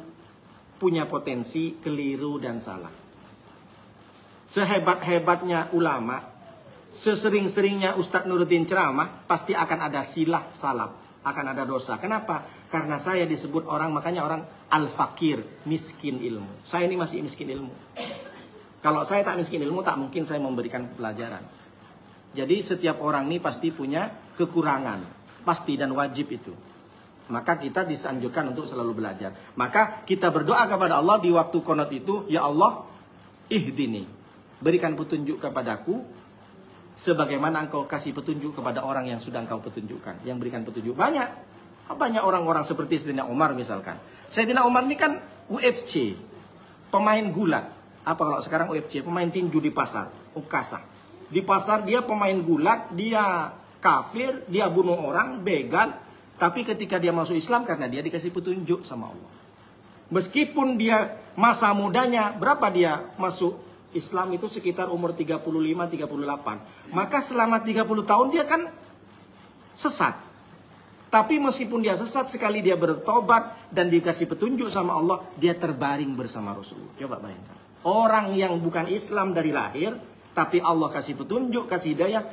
punya potensi keliru dan salah. Sehebat-hebatnya ulama, sesering-seringnya Ustadz Nuruddin ceramah, pasti akan ada silah salah, akan ada dosa. Kenapa? Karena saya disebut orang, makanya orang al-fakir, miskin ilmu. Saya ini masih miskin ilmu. Kalau saya tak miskin ilmu, tak mungkin saya memberikan pelajaran. Jadi setiap orang ini pasti punya kekurangan. Pasti dan wajib itu. Maka kita disanjurkan untuk selalu belajar. Maka kita berdoa kepada Allah di waktu qunut itu, ya Allah, ihdini. Berikan petunjuk kepadaku, sebagaimana engkau kasih petunjuk kepada orang yang sudah engkau petunjukkan. Yang berikan petunjuk banyak. Banyak orang-orang seperti Sayyidina Umar misalkan. Sayyidina Umar ini kan UFC, pemain gulat. Apa kalau sekarang UFC? Pemain tinju di pasar, ukasah. Di pasar dia pemain gulat, dia kafir, dia bunuh orang, begal. Tapi ketika dia masuk Islam karena dia dikasih petunjuk sama Allah. Meskipun dia masa mudanya, berapa dia masuk Islam itu sekitar umur 35-38. Maka selama 30 tahun dia kan sesat. Tapi meskipun dia sesat, sekali dia bertobat dan dikasih petunjuk sama Allah, dia terbaring bersama Rasulullah. Coba bayangkan. Orang yang bukan Islam dari lahir, tapi Allah kasih petunjuk, kasih hidayah,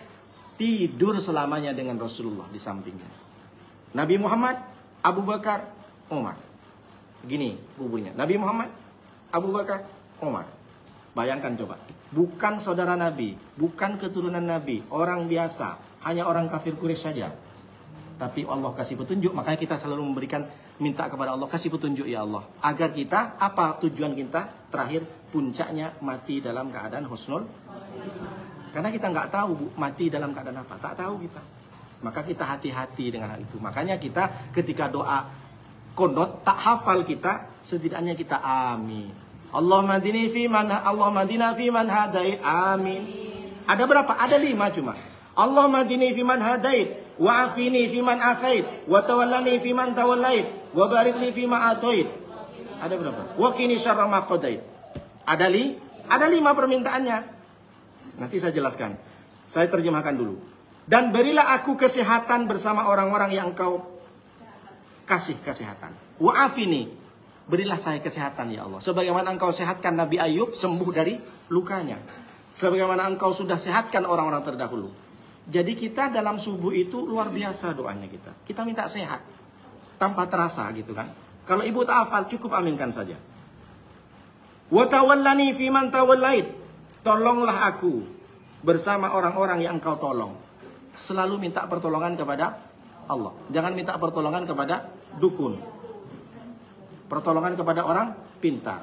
tidur selamanya dengan Rasulullah di sampingnya. Nabi Muhammad, Abu Bakar, Umar. Gini kuburnya. Nabi Muhammad, Abu Bakar, Umar. Bayangkan coba. Bukan saudara Nabi, bukan keturunan Nabi, orang biasa. hanya orang kafir Quraisy saja. Tapi Allah kasih petunjuk, makanya kita selalu minta kepada Allah, kasih petunjuk ya Allah. Agar kita, apa tujuan kita? Terakhir, puncaknya mati dalam keadaan husnul. Karena kita nggak tahu Bu, mati dalam keadaan apa, tak tahu kita. Maka kita hati-hati dengan hal itu. Makanya kita ketika doa qunut tak hafal kita, setidaknya kita amin. Allahumma hadina fi man hadait, amin. Ada berapa? Ada 5 cuma. Allahumma hadini fi man hadait, wa afini fi man afait, wa tawallani fi man tawallait, wa barik li fi ma atait. Ada berapa? Wa qini syarra ma qadait. Ada 5 permintaannya. Nanti saya jelaskan. Saya terjemahkan dulu. Dan berilah aku kesehatan bersama orang-orang yang engkau kasih kesehatan. Wa afini, berilah saya kesehatan ya Allah. Sebagaimana engkau sehatkan Nabi Ayub sembuh dari lukanya. Sebagaimana engkau sudah sehatkan orang-orang terdahulu. Jadi kita dalam subuh itu luar biasa doanya kita. Kita minta sehat. Tanpa terasa gitu kan. Kalau ibu tak hafal cukup aminkan saja. Wa tawallani fi man tawallait. Tolonglah aku bersama orang-orang yang engkau tolong. Selalu minta pertolongan kepada Allah. Jangan minta pertolongan kepada dukun. Pertolongan kepada orang pintar.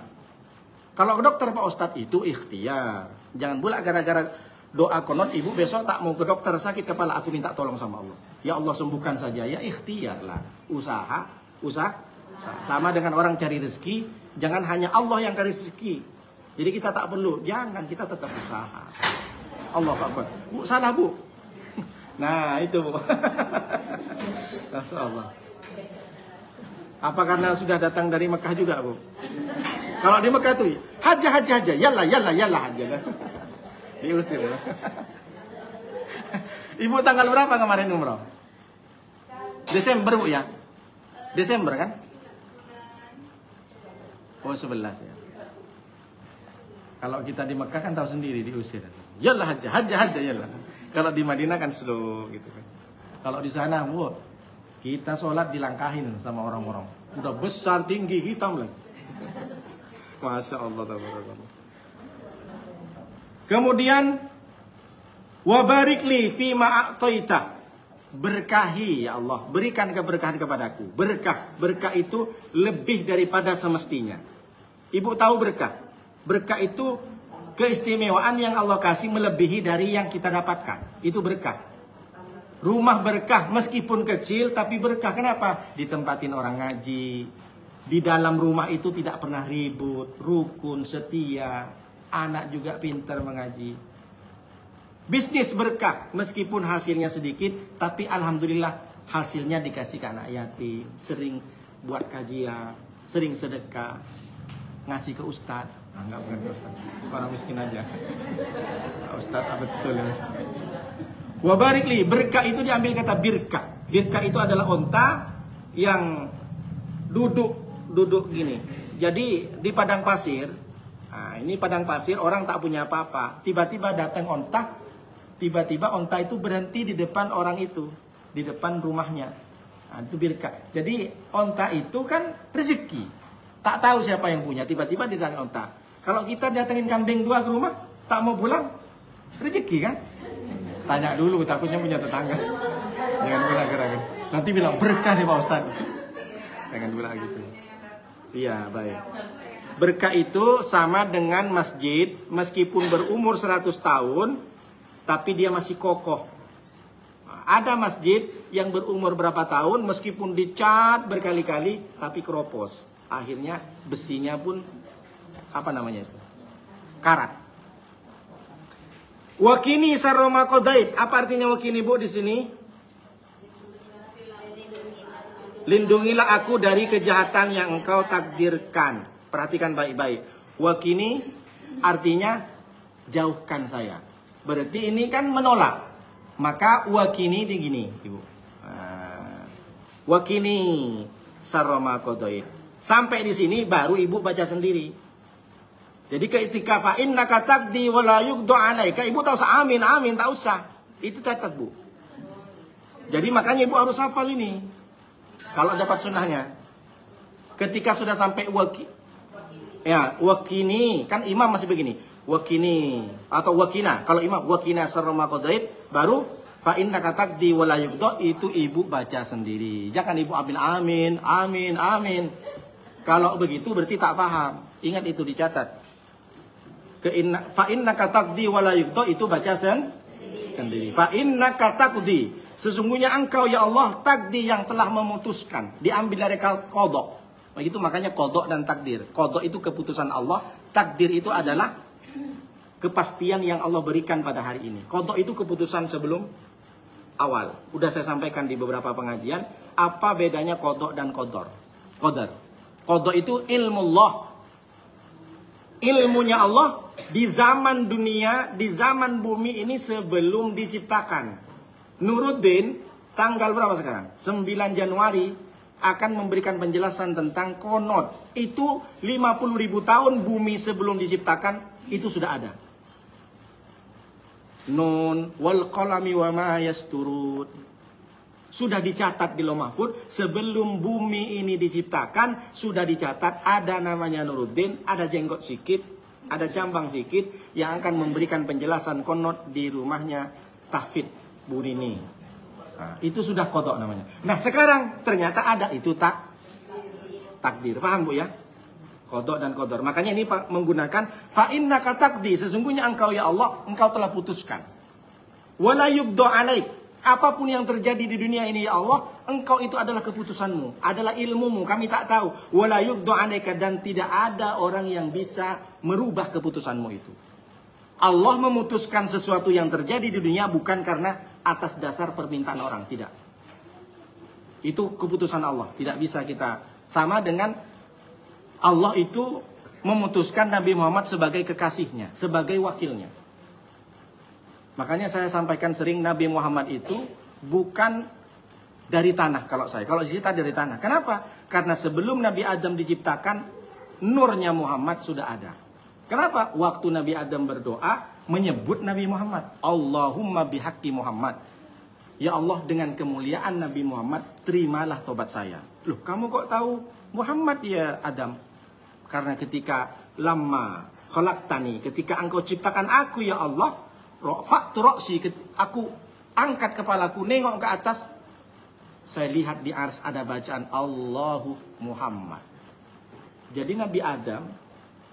Kalau dokter Pak Ustadz itu ikhtiar. Jangan pula gara-gara doa konot ibu besok tak mau ke dokter sakit kepala, aku minta tolong sama Allah. Ya Allah sembuhkan saja, ya ikhtiar lah. Usaha. Sama dengan orang cari rezeki, jangan hanya Allah yang cari rezeki. Jadi kita tak perlu, jangan, kita tetap usaha. Allah Akbar. Bu, salah Bu. Nah itu Bu. Masya Allah. Apa karena sudah datang dari Mekah juga Bu? Kalau di Mekah tuh haja, yalla haja. Diusir. Ibu tanggal berapa kemarin umroh? Desember Bu ya? Desember kan? Oh 11 ya. Kalau kita di Mekah kan tahu sendiri diusir. Yalla haja yalla. Kalau di Madinah kan slow gitu kan. Kalau di sana Bu, kita sholat dilangkahin sama orang-orang. Udah besar, tinggi, hitam lagi. Masya Allah tabarakallah. Kemudian wabarik li fi ma a'taita. Berkahi ya Allah, berikan keberkahan kepadaku. Berkah itu lebih daripada semestinya. Ibu tahu berkah? Berkah itu keistimewaan yang Allah kasih melebihi dari yang kita dapatkan. Itu berkah. Rumah berkah meskipun kecil tapi berkah. Kenapa? Ditempatin orang ngaji. Di dalam rumah itu tidak pernah ribut, rukun, setia. Anak juga pintar mengaji. Bisnis berkah, meskipun hasilnya sedikit, tapi alhamdulillah hasilnya dikasih ke anak yatim. Sering buat kajian, sering sedekah, ngasih ke ustadz. Enggak, bukan ke ustadz, orang miskin aja. Ustadz, betul ya. Wabarik li, berkah itu diambil kata birkah. Birkah itu adalah onta yang duduk gini. Jadi di padang pasir. Nah, ini padang pasir, orang tak punya apa-apa. Tiba-tiba datang onta. Tiba-tiba onta itu berhenti di depan orang itu. Di depan rumahnya. Nah, itu birkah. Jadi onta itu kan rezeki. Tak tahu siapa yang punya. Tiba-tiba didatangin onta. Kalau kita datangin kambing 2 ke rumah, tak mau pulang, rezeki kan? Tanya dulu, takutnya punya tetangga. Jangan bilang gerakan. Nanti bilang berkah nih Pak Ustadz. Jangan bilang gitu. Iya, baik. Berkah itu sama dengan masjid, meskipun berumur 100 tahun, tapi dia masih kokoh. Ada masjid yang berumur berapa tahun, meskipun dicat berkali-kali, tapi keropos. Akhirnya besinya pun, apa namanya itu? Karat. Wakini saroma qadait. Apa artinya wakini Bu di sini? Lindungilah aku dari kejahatan yang engkau takdirkan. Perhatikan baik-baik. Wakini artinya jauhkan saya. Berarti ini kan menolak. Maka wakini di gini, Ibu. Wakini saroma qadait. Sampai di sini baru Ibu baca sendiri. Jadi ketika fa innaka taqdi wa la yuqda 'alaika, Ibu tak usah amin, tak usah. Itu catat, Bu. Jadi makanya Ibu harus hafal ini. Kalau dapat sunnahnya. Ketika sudah sampai wakini, kan imam masih begini. Wakini atau wakina. Kalau imam wakina saroma qadait, baru Fa innaka taqdi wa la yuqda, itu ibu baca sendiri. Jangan ibu ambil amin, amin, amin. Kalau begitu berarti tak paham. Ingat itu dicatat. Fa innaka taqdi wa la yuqda, itu baca sendiri. Fa innaka taqdi, sesungguhnya engkau ya Allah taqdi yang telah memutuskan. Diambil dari qada. Begitu makanya qada dan takdir. Qada itu keputusan Allah, takdir itu adalah kepastian yang Allah berikan pada hari ini. Qada itu keputusan sebelum awal. Udah saya sampaikan di beberapa pengajian, apa bedanya qada dan qadar. Qada itu ilmu Allah. Ilmunya Allah di zaman dunia, di zaman bumi ini sebelum diciptakan. Nuruddin tanggal berapa sekarang? 9 Januari akan memberikan penjelasan tentang konot. Itu 50.000 tahun bumi sebelum diciptakan itu sudah ada. Nun wal qalami wa ma yasturun. Sudah dicatat di Lauh Mahfuz sebelum bumi ini diciptakan, sudah dicatat ada namanya Nuruddin, ada jenggot sikit, ada cambang sikit yang akan memberikan penjelasan konot di rumahnya Tahfidz Bu Rini. Nah, itu sudah qada namanya. Nah, sekarang ternyata ada itu takdir. Paham Bu ya? Qada dan qadar. Makanya ini menggunakan fa innaka taqdi, sesungguhnya engkau ya Allah, engkau telah putuskan. Wala yuqda alaik, apapun yang terjadi di dunia ini ya Allah, engkau itu adalah keputusanmu, adalah ilmumu, kami tak tahu. Wala yuqda alaika, dan tidak ada orang yang bisa merubah keputusanmu itu. Allah memutuskan sesuatu yang terjadi di dunia bukan karena atas dasar permintaan orang, tidak. Itu keputusan Allah, tidak bisa kita sama dengan Allah itu memutuskan Nabi Muhammad sebagai kekasihnya, sebagai wakilnya. Makanya saya sampaikan sering Nabi Muhammad itu bukan dari tanah kalau saya. Kalau cerita dari tanah. Kenapa? Karena sebelum Nabi Adam diciptakan, nurnya Muhammad sudah ada. Kenapa? Waktu Nabi Adam berdoa, menyebut Nabi Muhammad. Allahumma bihaqqi Muhammad. Ya Allah, dengan kemuliaan Nabi Muhammad, terimalah tobat saya. Loh, kamu kok tahu Muhammad ya Adam? Karena ketika lama khalaqtani, ketika engkau ciptakan aku ya Allah, rafa'tu ra'si, aku angkat kepalaku nengok ke atas, saya lihat di ars ada bacaan Allahu Muhammad. Jadi Nabi Adam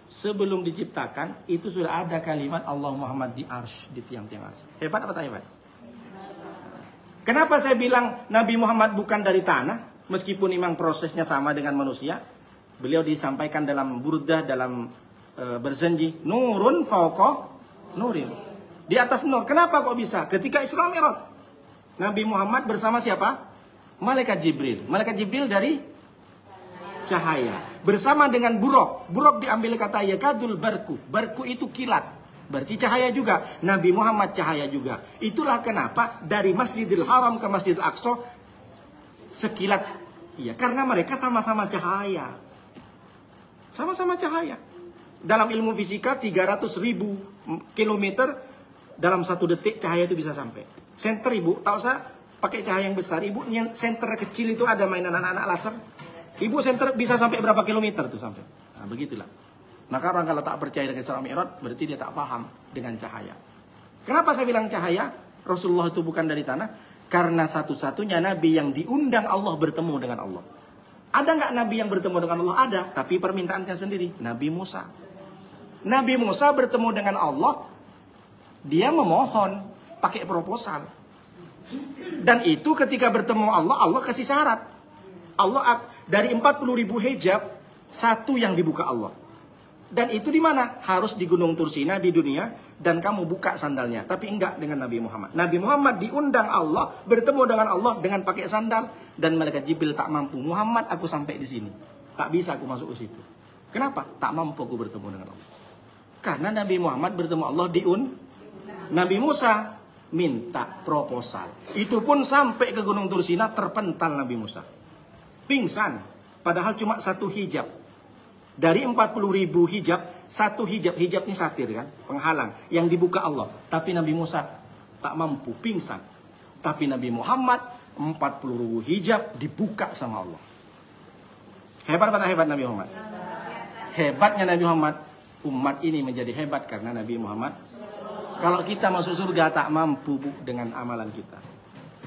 sebelum diciptakan itu sudah ada kalimat Allah Muhammad di ars, di tiang-tiang ars. Hebat apa tak hebat? Kenapa saya bilang Nabi Muhammad bukan dari tanah, meskipun memang prosesnya sama dengan manusia? Beliau disampaikan dalam Burdah, dalam berjanji, nurun fauqa nurin. Di atas nur. Kenapa kok bisa? Ketika Isra Mi'raj, Nabi Muhammad bersama siapa? Malaikat Jibril. Malaikat Jibril dari cahaya. Bersama dengan buruk. Buruk diambil kata yakadul barku. Barku itu kilat. Berarti cahaya juga. Nabi Muhammad cahaya juga. Itulah kenapa dari Masjidil Haram ke Masjidil Aqsa sekilat. Iya, karena mereka sama-sama cahaya. Sama-sama cahaya. Dalam ilmu fisika 300.000 kilometer dalam 1 detik cahaya itu bisa sampai. Senter ibu, tak usah pakai cahaya yang besar. Ibu senter kecil itu ada mainan anak-anak laser. Ibu senter bisa sampai berapa kilometer tuh sampai. Nah, begitulah. Maka orang kalau tak percaya dengan Isra Mi'raj, berarti dia tak paham dengan cahaya. Kenapa saya bilang cahaya? Rasulullah itu bukan dari tanah. Karena satu-satunya Nabi yang diundang Allah bertemu dengan Allah. Ada nggak Nabi yang bertemu dengan Allah? Ada, tapi permintaannya sendiri. Nabi Musa. Nabi Musa bertemu dengan Allah, dia memohon pakai proposal. Dan itu ketika bertemu Allah, Allah kasih syarat. Allah dari 40.000 hijab, satu yang dibuka Allah. Dan itu di mana? Harus di Gunung Tursina di dunia, dan kamu buka sandalnya. Tapi enggak dengan Nabi Muhammad. Nabi Muhammad diundang Allah, bertemu dengan Allah dengan pakai sandal, dan malaikat Jibril tak mampu. Muhammad, aku sampai di sini, tak bisa aku masuk ke situ. Kenapa? Tak mampu aku bertemu dengan Allah. Karena Nabi Muhammad bertemu Allah Nabi Musa minta proposal. Itu pun sampai ke Gunung Tursina terpental Nabi Musa. Pingsan. Padahal cuma satu hijab. Dari 40.000 hijab, satu hijab. Hijab ini satir kan, penghalang. Yang dibuka Allah. Tapi Nabi Musa tak mampu, pingsan. Tapi Nabi Muhammad, 40.000 hijab dibuka sama Allah. Hebat apa tak hebat Nabi Muhammad? Hebatnya Nabi Muhammad. Umat ini menjadi hebat karena Nabi Muhammad Kalau kita masuk surga tak mampu, Bu, dengan amalan kita.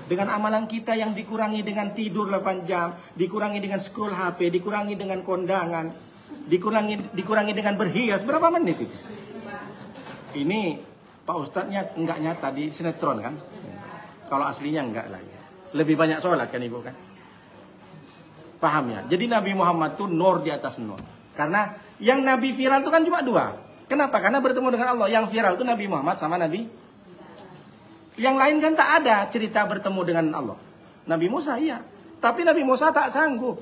Dengan amalan kita yang dikurangi dengan tidur 8 jam, dikurangi dengan scroll HP, dikurangi dengan kondangan, dikurangi dengan berhias, berapa menit itu? Ini Pak Ustadznya enggak nyata di sinetron kan? Kalau aslinya enggak lagi. Lebih banyak sholat kan Ibu kan? Paham ya? Jadi Nabi Muhammad tuh nur di atas nur. Karena yang Nabi viral itu kan cuma 2. Kenapa? Karena bertemu dengan Allah. Yang viral itu Nabi Muhammad sama Nabi. Yang lain kan tak ada cerita bertemu dengan Allah. Nabi Musa iya. Tapi Nabi Musa tak sanggup.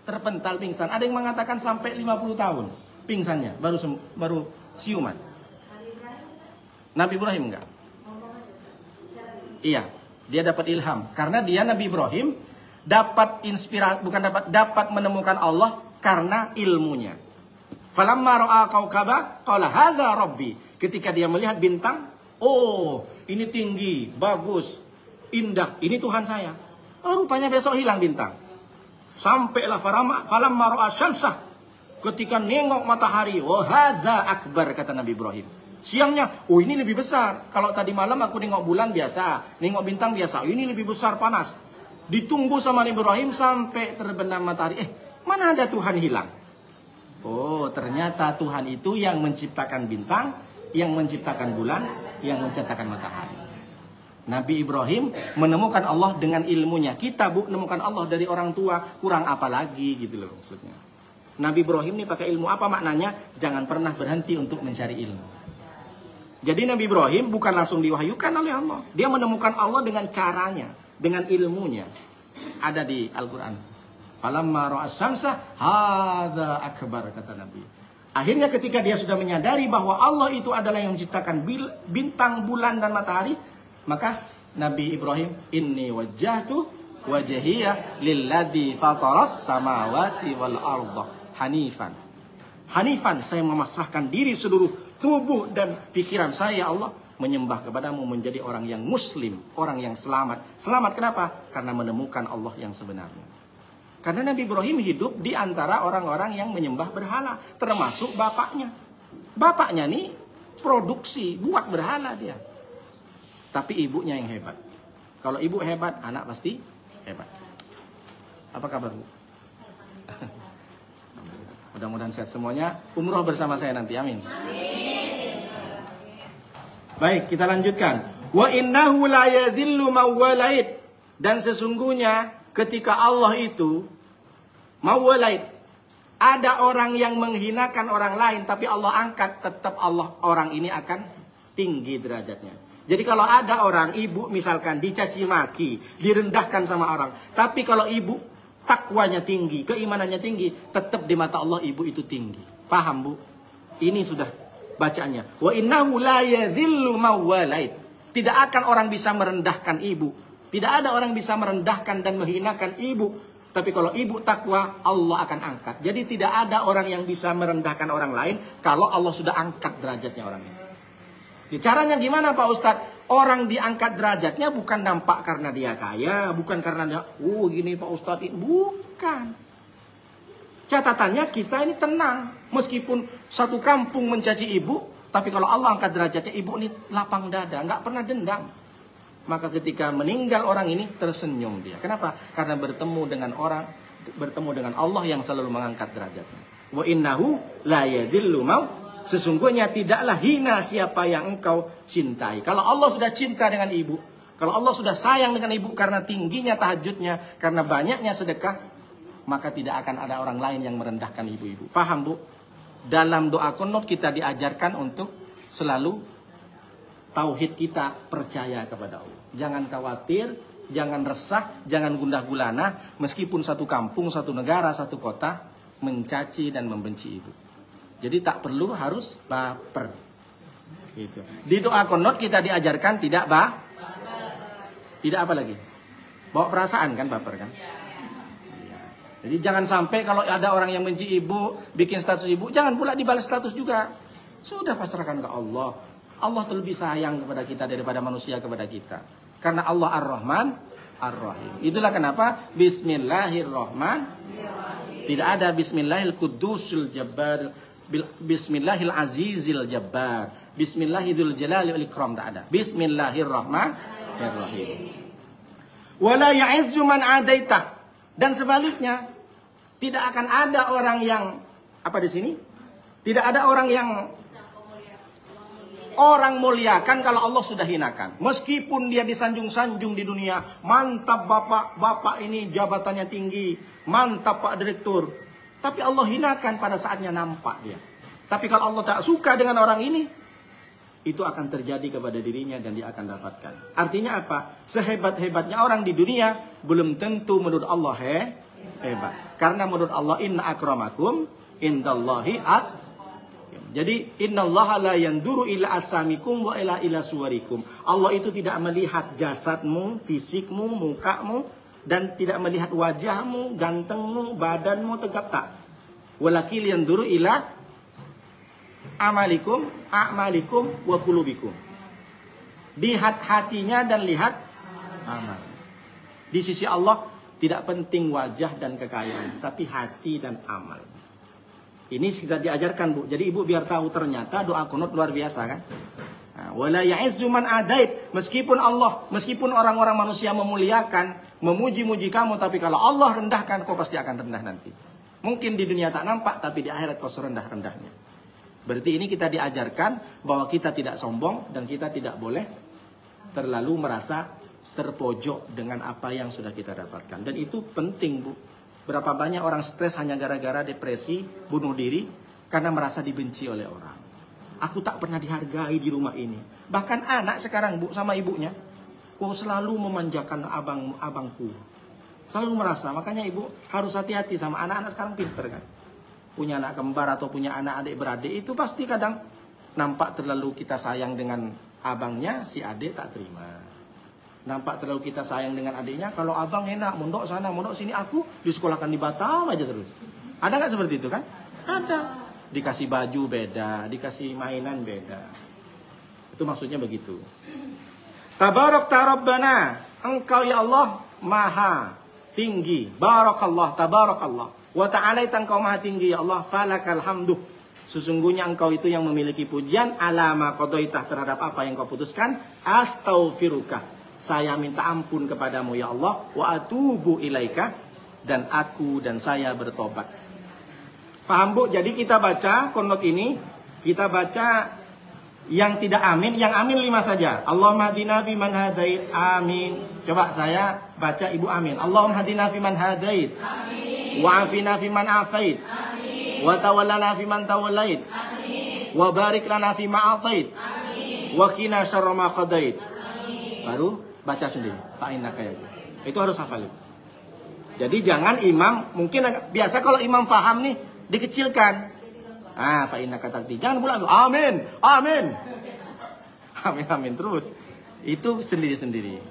Terpental pingsan. Ada yang mengatakan sampai 50 tahun pingsannya. Baru siuman. Nabi Ibrahim enggak. Iya. Dia dapat ilham. Karena dia Nabi Ibrahim dapat inspirasi, dapat menemukan Allah karena ilmunya. Falamma ra'a kaukaba qala hadza rabbi. Ketika dia melihat bintang, oh, ini tinggi, bagus, indah, ini Tuhan saya. Oh, rupanya besok hilang bintang. Sampailah falamma ra'a syamsah. Ketika nengok matahari, oh hadza akbar, kata Nabi Ibrahim. Siangnya, oh ini lebih besar. Kalau tadi malam aku nengok bulan biasa, nengok bintang biasa, ini lebih besar, panas. Ditunggu sama Nabi Ibrahim sampai terbenam matahari. Mana ada Tuhan hilang? Oh, ternyata Tuhan itu yang menciptakan bintang, yang menciptakan bulan, yang menciptakan matahari. Nabi Ibrahim menemukan Allah dengan ilmunya. Kita, Bu, menemukan Allah dari orang tua, kurang apa lagi gitu loh maksudnya. Nabi Ibrahim ini pakai ilmu apa maknanya? Jangan pernah berhenti untuk mencari ilmu. Jadi Nabi Ibrahim bukan langsung diwahyukan oleh Allah. Dia menemukan Allah dengan caranya, dengan ilmunya. Ada di Al-Quran. Falamma ra'a syamsa hadza akbar, kata Nabi. Akhirnya ketika dia sudah menyadari bahwa Allah itu adalah yang menciptakan bintang, bulan dan matahari, maka Nabi Ibrahim, inni wajjahtu wajhiya lilladzi fataras samawati wal arda hanifan. Hanifan, saya memasrahkan diri seluruh tubuh dan pikiran saya, ya Allah, menyembah kepadamu, menjadi orang yang muslim, orang yang selamat. Selamat kenapa? Karena menemukan Allah yang sebenarnya. Karena Nabi Ibrahim hidup di antara orang-orang yang menyembah berhala, termasuk bapaknya. Bapaknya nih produksi, buat berhala dia. Tapi ibunya yang hebat. Kalau ibu hebat, anak pasti hebat. Apa kabar, Bu? Mudah-mudahan sehat semuanya. Umroh bersama saya nanti, amin. Baik, kita lanjutkan. Wa innahu la yadhillu mawwalaid. Dan sesungguhnya ketika Allah itu mawwalaid, ada orang yang menghinakan orang lain tapi Allah angkat, tetap orang ini akan tinggi derajatnya. Jadi kalau ada orang, ibu misalkan dicaci maki, direndahkan sama orang, tapi kalau ibu takwanya tinggi, keimanannya tinggi, tetap di mata Allah ibu itu tinggi. Paham, Bu? Ini sudah bacaannya. Wa innahu la yadhillu mawwalaid. Tidak akan orang bisa merendahkan ibu. Tidak ada orang bisa merendahkan dan menghinakan ibu. Tapi kalau ibu takwa, Allah akan angkat. Jadi tidak ada orang yang bisa merendahkan orang lain kalau Allah sudah angkat derajatnya orang ini. Caranya gimana, Pak Ustadz? Orang diangkat derajatnya bukan nampak karena dia kaya, bukan karena dia, gini Pak Ustadz, bukan. Catatannya kita ini tenang. Meskipun satu kampung mencaci ibu, tapi kalau Allah angkat derajatnya, ibu ini lapang dada, nggak pernah dendam. Maka ketika meninggal orang ini tersenyum dia. Kenapa? Karena bertemu dengan Allah yang selalu mengangkat derajatnya. Wa innahu la yadhillu sesungguhnya tidaklah hina siapa yang engkau cintai. Kalau Allah sudah cinta dengan ibu, kalau Allah sudah sayang dengan ibu karena tingginya tahajudnya, karena banyaknya sedekah, maka tidak akan ada orang lain yang merendahkan ibu-ibu. Faham, Bu? Dalam doa qunut kita diajarkan untuk selalu tauhid kita percaya kepada Allah. Jangan khawatir, jangan resah, jangan gundah gulana meskipun satu kampung, satu negara, satu kota mencaci dan membenci ibu. Jadi tak perlu harus baper. Gitu. Di doa qunut kita diajarkan tidak tidak apa lagi? Bawa perasaan kan, baper kan? Jadi jangan sampai kalau ada orang yang benci ibu, bikin status ibu, jangan pula dibalas status juga. Sudah pasrahkan ke Allah. Allah lebih sayang kepada kita daripada manusia kepada kita. Karena Allah Ar-Rahman Ar-Rahim. Itulah kenapa Bismillahirrahmanirrahim. Tidak ada Bismillahil Qudusul Jabbar, Bismillahil Azizil Jabbar. Bismillahirrahmanirrahim jalali wal ikram, tak ada. Bismillahirrahmanirrahim. Wala ya'izzu man adaita. Dan sebaliknya, tidak akan ada orang yang apa di sini? Tidak ada orang yang orang muliakan kalau Allah sudah hinakan. Meskipun dia disanjung-sanjung di dunia, mantap bapak ini jabatannya tinggi, mantap Pak Direktur. Tapi Allah hinakan pada saatnya nampak dia. Tapi kalau Allah tak suka dengan orang ini, itu akan terjadi kepada dirinya dan dia akan dapatkan. Artinya apa? Sehebat-hebatnya orang di dunia, belum tentu menurut Allah hebat. Karena menurut Allah, inna akramakum indallahi Jadi innallaha la yanduru ila asamikum wa ila suwarikum. Allah itu tidak melihat jasadmu, fisikmu, mukamu, dan tidak melihat wajahmu, gantengmu, badanmu, tegap tak. Walakil yanduru ila a'malikum wa qulubikum. Lihat hatinya dan lihat amal. Di sisi Allah tidak penting wajah dan kekayaan, tapi hati dan amal. Ini kita diajarkan, Bu. Jadi Ibu biar tahu ternyata doa kunut luar biasa kan. Wala ya'izzu man adait. Meskipun orang-orang manusia memuliakan, memuji-muji kamu, tapi kalau Allah rendahkan, kau pasti akan rendah nanti. Mungkin di dunia tak nampak, tapi di akhirat kau serendah-rendahnya. Berarti ini kita diajarkan bahwa kita tidak sombong dan kita tidak boleh terlalu merasa terpojok dengan apa yang sudah kita dapatkan. Dan itu penting, Bu. Berapa banyak orang stres hanya gara-gara depresi, bunuh diri, karena merasa dibenci oleh orang. Aku tak pernah dihargai di rumah ini. Bahkan anak sekarang, Bu, sama ibunya, kau selalu memanjakan abangku. Selalu merasa, makanya ibu harus hati-hati sama anak-anak sekarang pinter kan. Punya anak kembar atau punya anak adik beradik, itu pasti kadang nampak terlalu kita sayang dengan abangnya, si adik tak terima. Nampak terlalu kita sayang dengan adiknya, kalau abang enak, mondok sana, mondok sini, aku disekolahkan di Batam aja terus. Ada nggak seperti itu kan? Ada. Dikasih baju beda, dikasih mainan beda. Itu maksudnya begitu. Tabarak Rabbana, engkau ya Allah maha tinggi. Barakallah, tabarakallah. Wa ta'alaita, engkau maha tinggi ya Allah. Falakal hamdu. Sesungguhnya engkau itu yang memiliki pujian. Alama qadaitah, terhadap apa yang kau putuskan. Astaghfiruka, saya minta ampun kepadamu ya Allah. Wa atubu ilaika, dan aku dan saya bertobat. Paham, Bu? Jadi kita baca qunut ini, kita baca yang tidak amin, yang amin 5 saja. Allahumma hadina fi man hadait. Amin. Coba saya baca, Ibu amin. Allahumma hadina fi man hadait. Amin. Wa afina fi man afait. Amin. Wa tawallana fi man tawallait. Amin. Wa barik lana fi ma atait. Amin. Wa qina syarra ma qadait. Amin. Baru baca sendiri. Fa innaka ya. Itu harus hafal. Jadi jangan imam, mungkin biasa kalau imam paham nih dikecilkan. Fa innaka takti. Jangan pula amin, amin. Amin, amin terus. Itu sendiri-sendiri.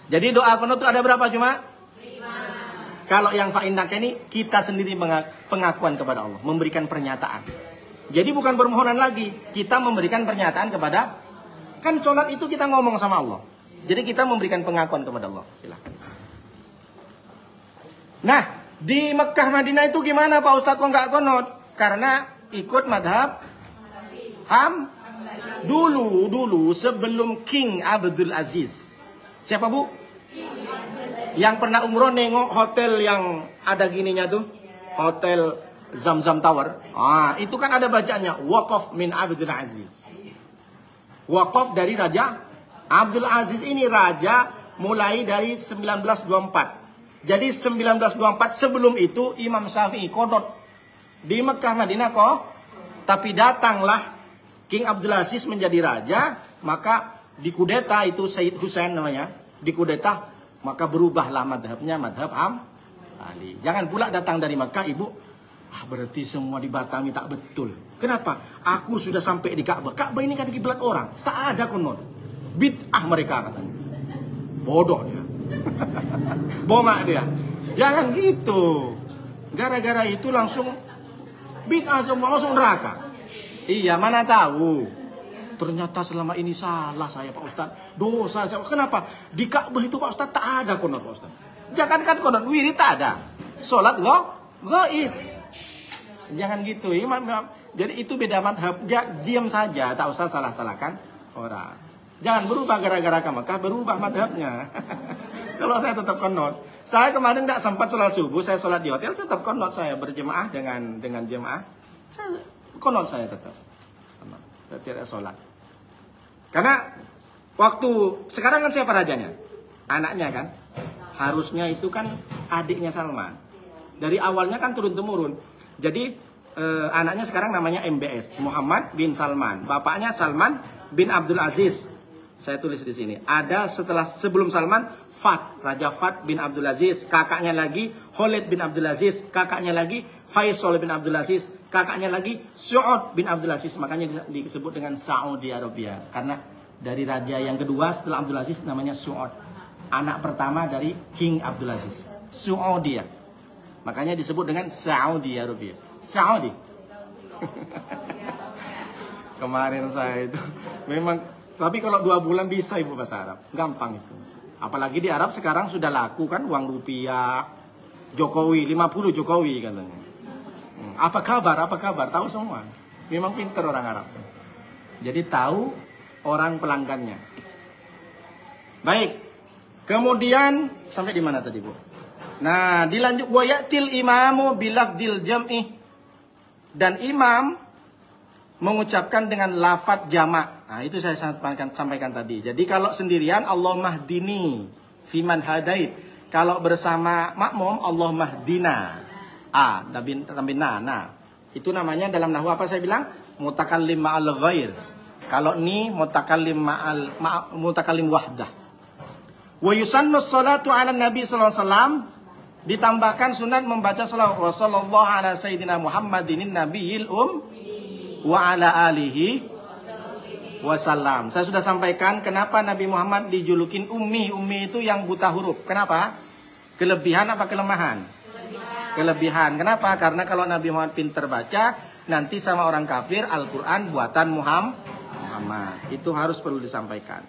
Jadi doa kunut itu ada berapa cuma? 5. Kalau yang fa innaka ini kita sendiri pengakuan kepada Allah, memberikan pernyataan. Jadi bukan permohonan lagi, kita memberikan pernyataan kepada, kan sholat itu kita ngomong sama Allah. Jadi kita memberikan pengakuan kepada Allah. Silakan. Nah, di Mekah Madinah itu gimana Pak Ustadz kok nggak kunut? Karena ikut madhab dulu sebelum King Abdul Aziz. Siapa, Bu? Yang pernah umroh nengok hotel yang ada gininya tuh, hotel Zamzam Tower. Itu kan ada bacaannya Waqaf min Abdul Aziz. Waqaf dari Raja Abdul Aziz. Ini raja mulai dari 1924. Jadi 1924 sebelum itu Imam Syafi'i qunut di Mekah Madinah kok. Tapi datanglah King Abdul Aziz menjadi raja, maka dikudeta, itu Sayyid Husain namanya, dikudeta, maka berubahlah madhabnya, madhab Ali. Jangan pula datang dari Mekah, Ibu, berarti semua di Batami tak betul. Kenapa? Aku sudah sampai di Ka'bah. Ka'bah ini kan kiblat orang, tak ada kunut. Bid'ah mereka katanya. Bodoh dia. Bomak dia. Jangan gitu. Gara-gara itu langsung bid'ah semua, langsung neraka. Iya, mana tahu. Ternyata selama ini salah saya Pak Ustadz. Dosa saya. Kenapa? Di Ka'bah itu Pak Ustadz tak ada kunut Pak Ustadz. Jangan kan kunut wirid tak ada. Salat gaib. Jangan gitu. Jadi itu beda madhab. Diam saja, tak usah salah-salahkan orang. Jangan berubah gara-gara ke Mekah, berubah madhabnya. Kalau saya tetap konot. Saya kemarin tidak sempat sholat subuh, saya sholat di hotel, tetap konot saya berjemaah dengan jemaah. Saya konot saya tetap. Tidak sholat. Karena waktu sekarang kan siapa rajanya? Anaknya kan. Harusnya itu kan adiknya Salman. Dari awalnya kan turun-temurun. Jadi anaknya sekarang namanya MBS, Muhammad bin Salman. Bapaknya Salman bin Abdul Aziz. Saya tulis di sini. Ada sebelum Salman, Raja Fat bin Abdul Aziz. Kakaknya lagi Khalid bin Abdul Aziz. Kakaknya lagi Faisal bin Abdul Aziz. Kakaknya lagi Saud bin Abdul Aziz. Makanya disebut dengan Saudi Arabia. Karena dari raja yang kedua setelah Abdul Aziz namanya Saud. Anak pertama dari King Abdul Aziz. Saudi. Makanya disebut dengan Saudi Arabia. Saudi. Kemarin saya itu memang, tapi kalau 2 bulan bisa ibu bahasa Arab, gampang itu. Apalagi di Arab sekarang sudah laku kan uang rupiah. Jokowi 50 Jokowi katanya. Apa kabar? Tahu semua. Memang pintar orang Arab. Jadi tahu orang pelanggannya. Baik. Kemudian sampai di mana tadi, Bu? Nah, dilanjut wa ya'til imamu bilafdil jam'i. Dan imam mengucapkan dengan lafaz jamak. Nah, itu saya sampaikan tadi. Jadi kalau sendirian Allahumma hdini fiman hadait. Kalau bersama makmum Allahumma hdina. Nah. Itu namanya dalam nahwu apa saya bilang? Mutakallim ma'al ghair. Kalau ni mutakallim mutakallim wahdah. Wa yusannu sholatu 'ala Nabi sallallahu alaihi wasallam, ditambahkan sunat membaca salawat Rasulullah ala sayyidina Muhammadin nabiyil wa ala alihi wasallam. Saya sudah sampaikan kenapa Nabi Muhammad dijulukin ummi. Ummi itu yang buta huruf. Kenapa? Kelebihan apa kelemahan? Kelebihan. Kenapa? Karena kalau Nabi Muhammad pintar baca, nanti sama orang kafir Al-Quran buatan Muhammad. Itu harus perlu disampaikan.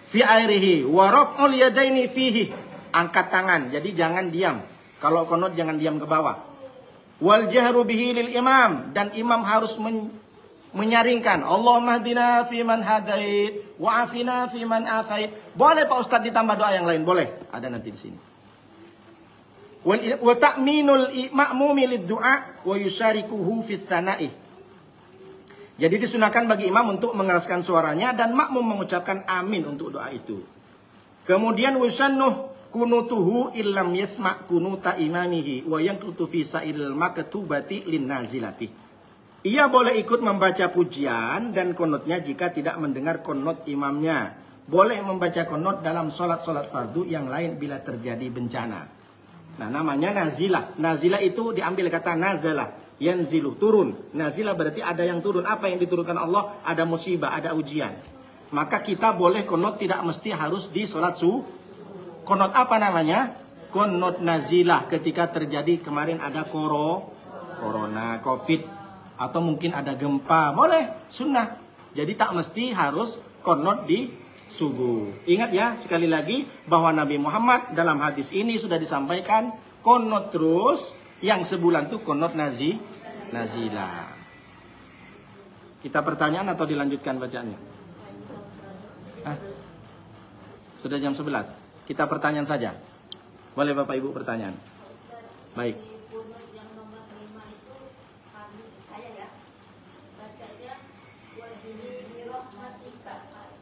Fi airihi wa raf'ul yadaini fihi. Angkat tangan. Jadi jangan diam. Kalau qunut jangan diam ke bawah. Wal jahru bihi lil imam, dan imam harus menyaringkan. Allahumma hdina fi man hadait wa afina fi man afait. Boleh Pak Ustaz ditambah doa yang lain? Boleh. Ada nanti di sini. Wa ta'minul ma'mumi lid du'a wa yusyarikuhu fit tsana'i. Jadi disunahkan bagi imam untuk mengeraskan suaranya dan makmum mengucapkan amin untuk doa itu. Kemudian wasannuh kunutuhu illam yasma' kunuta imamihi wa yanqutu fi sa'il maktubati lin nazilati. Ia boleh ikut membaca pujian dan kunutnya jika tidak mendengar kunut imamnya. Boleh membaca kunut dalam salat-salat fardu yang lain bila terjadi bencana. Nah, namanya nazilah. Nazilah itu diambil kata nazalah, yanzilu, turun. Nazilah berarti ada yang turun. Apa yang diturunkan Allah? Ada musibah, ada ujian. Maka kita boleh kunut, tidak mesti harus di salat Kunut apa namanya? Kunut nazilah, ketika terjadi kemarin ada corona, covid, atau mungkin ada gempa. Boleh, sunnah. Jadi tak mesti harus kunut di subuh. Ingat ya, sekali lagi bahwa Nabi Muhammad dalam hadis ini sudah disampaikan kunut terus, yang sebulan tuh kunut nazilah. Kita pertanyaan atau dilanjutkan bacaannya? Sudah jam 11. Kita pertanyaan saja. Boleh Bapak Ibu pertanyaan? Baik. Yang nomor 5 itu saya ya. Bacanya wajini rahmatika.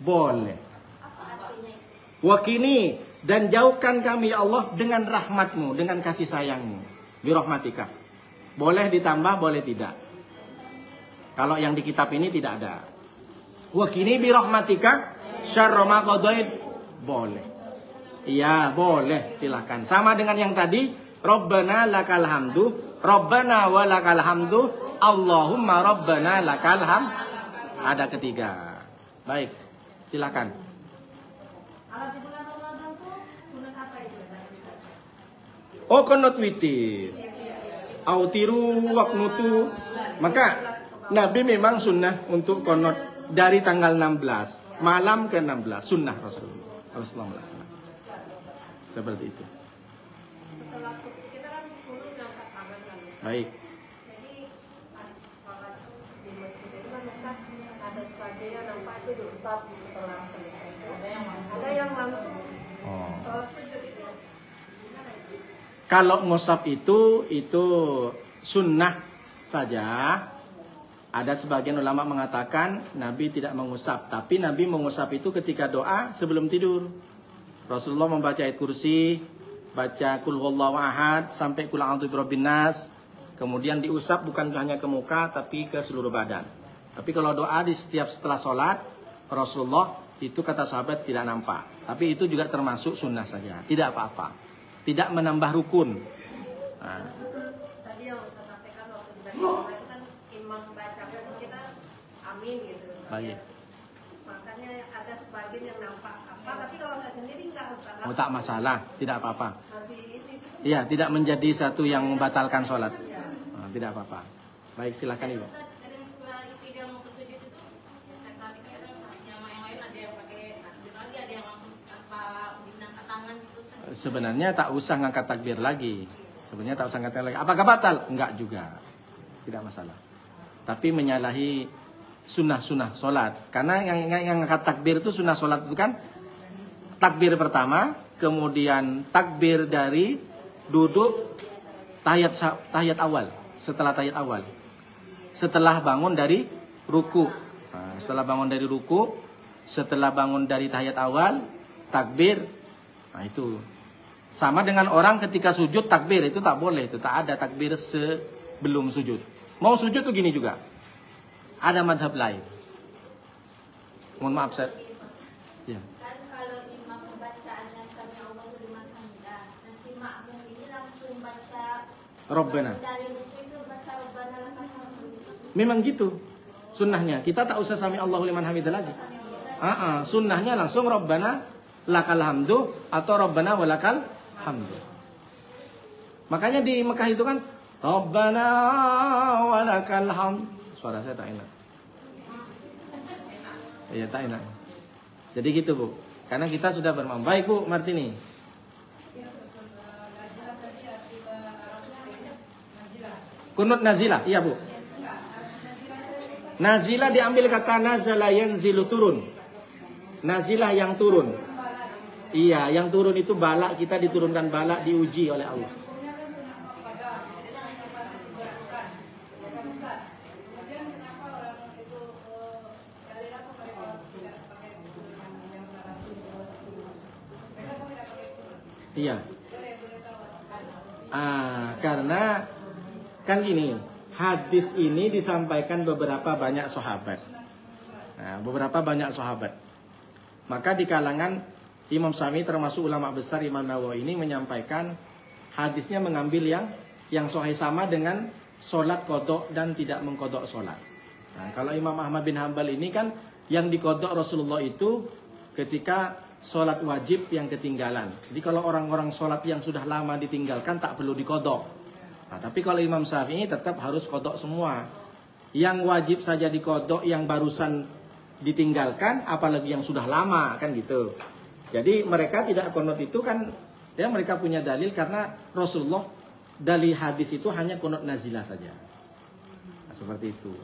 Boleh. Apa artinya itu? Wakini, dan jauhkan kami ya Allah dengan rahmatmu, dengan kasih sayangmu. Birahmatika. Boleh ditambah, boleh tidak. Kalau yang di kitab ini tidak ada. Wakini birahmatika syarra ma qadait. Boleh. Iya, boleh, silakan. Sama dengan yang tadi, Rabbana lakal hamdu, Rabbana wa lakal hamdu, Allahumma Rabbana lakal hamd. Ada ketiga. Baik, silakan. Kalau di bulan Ramadan tuh bulan apa itu? Oh, kunut witir. Autiru waknutu. Maka Nabi memang sunnah untuk kunut dari tanggal 16, malam ke 16, sunnah Rasulullah. Seperti itu. Setelah kita kan kunut yang 4 kabar kan. Baik. Jadi pas sholat kakinya nampak itu diusap setelah selesai itu. Ada yang langsung Oh. sujud itu. Kalau ngusap itu sunnah saja. Ada sebagian ulama mengatakan Nabi tidak mengusap, tapi Nabi mengusap itu ketika doa sebelum tidur. Rasulullah membaca ayat kursi, baca kul huwallahu ahad sampai kul a'udzu birabbin nas, kemudian diusap bukan hanya ke muka tapi ke seluruh badan. Tapi kalau doa di setiap setelah sholat, Rasulullah itu kata sahabat tidak nampak. Tapi itu juga termasuk sunnah saja, tidak apa-apa, tidak menambah rukun. Nah, Tadi yang saya sampaikan waktu di Baitul itu kan imam baca itu kita amin gitu. Baik. Makanya ada sebagian yang nampak apa, tapi kalau saya sendiri enggak Ustaz. oh, tak masalah, tidak apa-apa. Masih ini. Iya, tidak menjadi satu yang membatalkan sholat. Nah, tidak apa-apa. Baik, silakan Ibu. Ustaz, kadang setelah iktidal mau ke sujud itu, saya perhatikan kadang jamaah yang lain ada yang pakai takbir lagi, ada yang langsung tanpa mengangkat tangan gitu. Ustaz. Sebenarnya tak usah ngangkat takbir lagi. Sebenarnya tak usah ngangkat lagi. Apakah batal? Enggak juga. Tidak masalah. Tapi menyalahi sunnah-sunnah sholat. Karena yang ngangkat takbir itu sunnah sholat itu kan takbir pertama, kemudian takbir dari duduk tahiyat awal, setelah tahiyat awal, setelah bangun dari ruku. Nah, setelah bangun dari ruku, setelah bangun dari tahiyat awal, takbir. Nah, itu sama dengan orang ketika sujud takbir, itu tak boleh, itu tak ada takbir sebelum sujud. Mau sujud tuh gini juga. Ada madhab lain. Mohon maaf saya. Ya. Kan kalau imam pembacaannya sami Allahu liman hamidah, nah si makmum ini langsung baca Rabbana. dari ruku itu baca Rabbana lakal hamd. Memang gitu sunnahnya. Kita tak usah sami Allahu liman hamidah lagi. Sunnahnya langsung Rabbana lakal hamdu atau Rabbana walakal hamdu. Makanya di Mekah itu kan Rabbana walakal hamd. Suara saya tak enak. Iya, tak enak. Jadi gitu, Bu. Karena kita sudah bermakmum. Baik, Bu Martini. Kunut nazilah, iya, Bu. Nazilah diambil kata nazala yanzilu, turun. Nazilah yang turun. Iya, yang turun itu balak, kita diturunkan balak, diuji oleh Allah. Iya. Karena kan gini, hadis ini disampaikan beberapa banyak sahabat. Beberapa banyak sahabat. Maka di kalangan Imam Syafi'i termasuk ulama besar Imam Nawawi ini menyampaikan hadisnya mengambil yang sahih sama dengan sholat kodok dan tidak mengkodok sholat. Kalau Imam Ahmad bin Hanbal ini kan yang dikodok Rasulullah itu ketika sholat wajib yang ketinggalan. Jadi kalau orang-orang sholat yang sudah lama ditinggalkan tak perlu dikodok. Tapi kalau Imam Syafi'i tetap harus kodok semua. Yang wajib saja dikodok, yang barusan ditinggalkan, apalagi yang sudah lama, kan gitu. Jadi mereka tidak kunut itu kan, ya mereka punya dalil karena Rasulullah dari hadis itu hanya kunut nazilah saja. Seperti itu.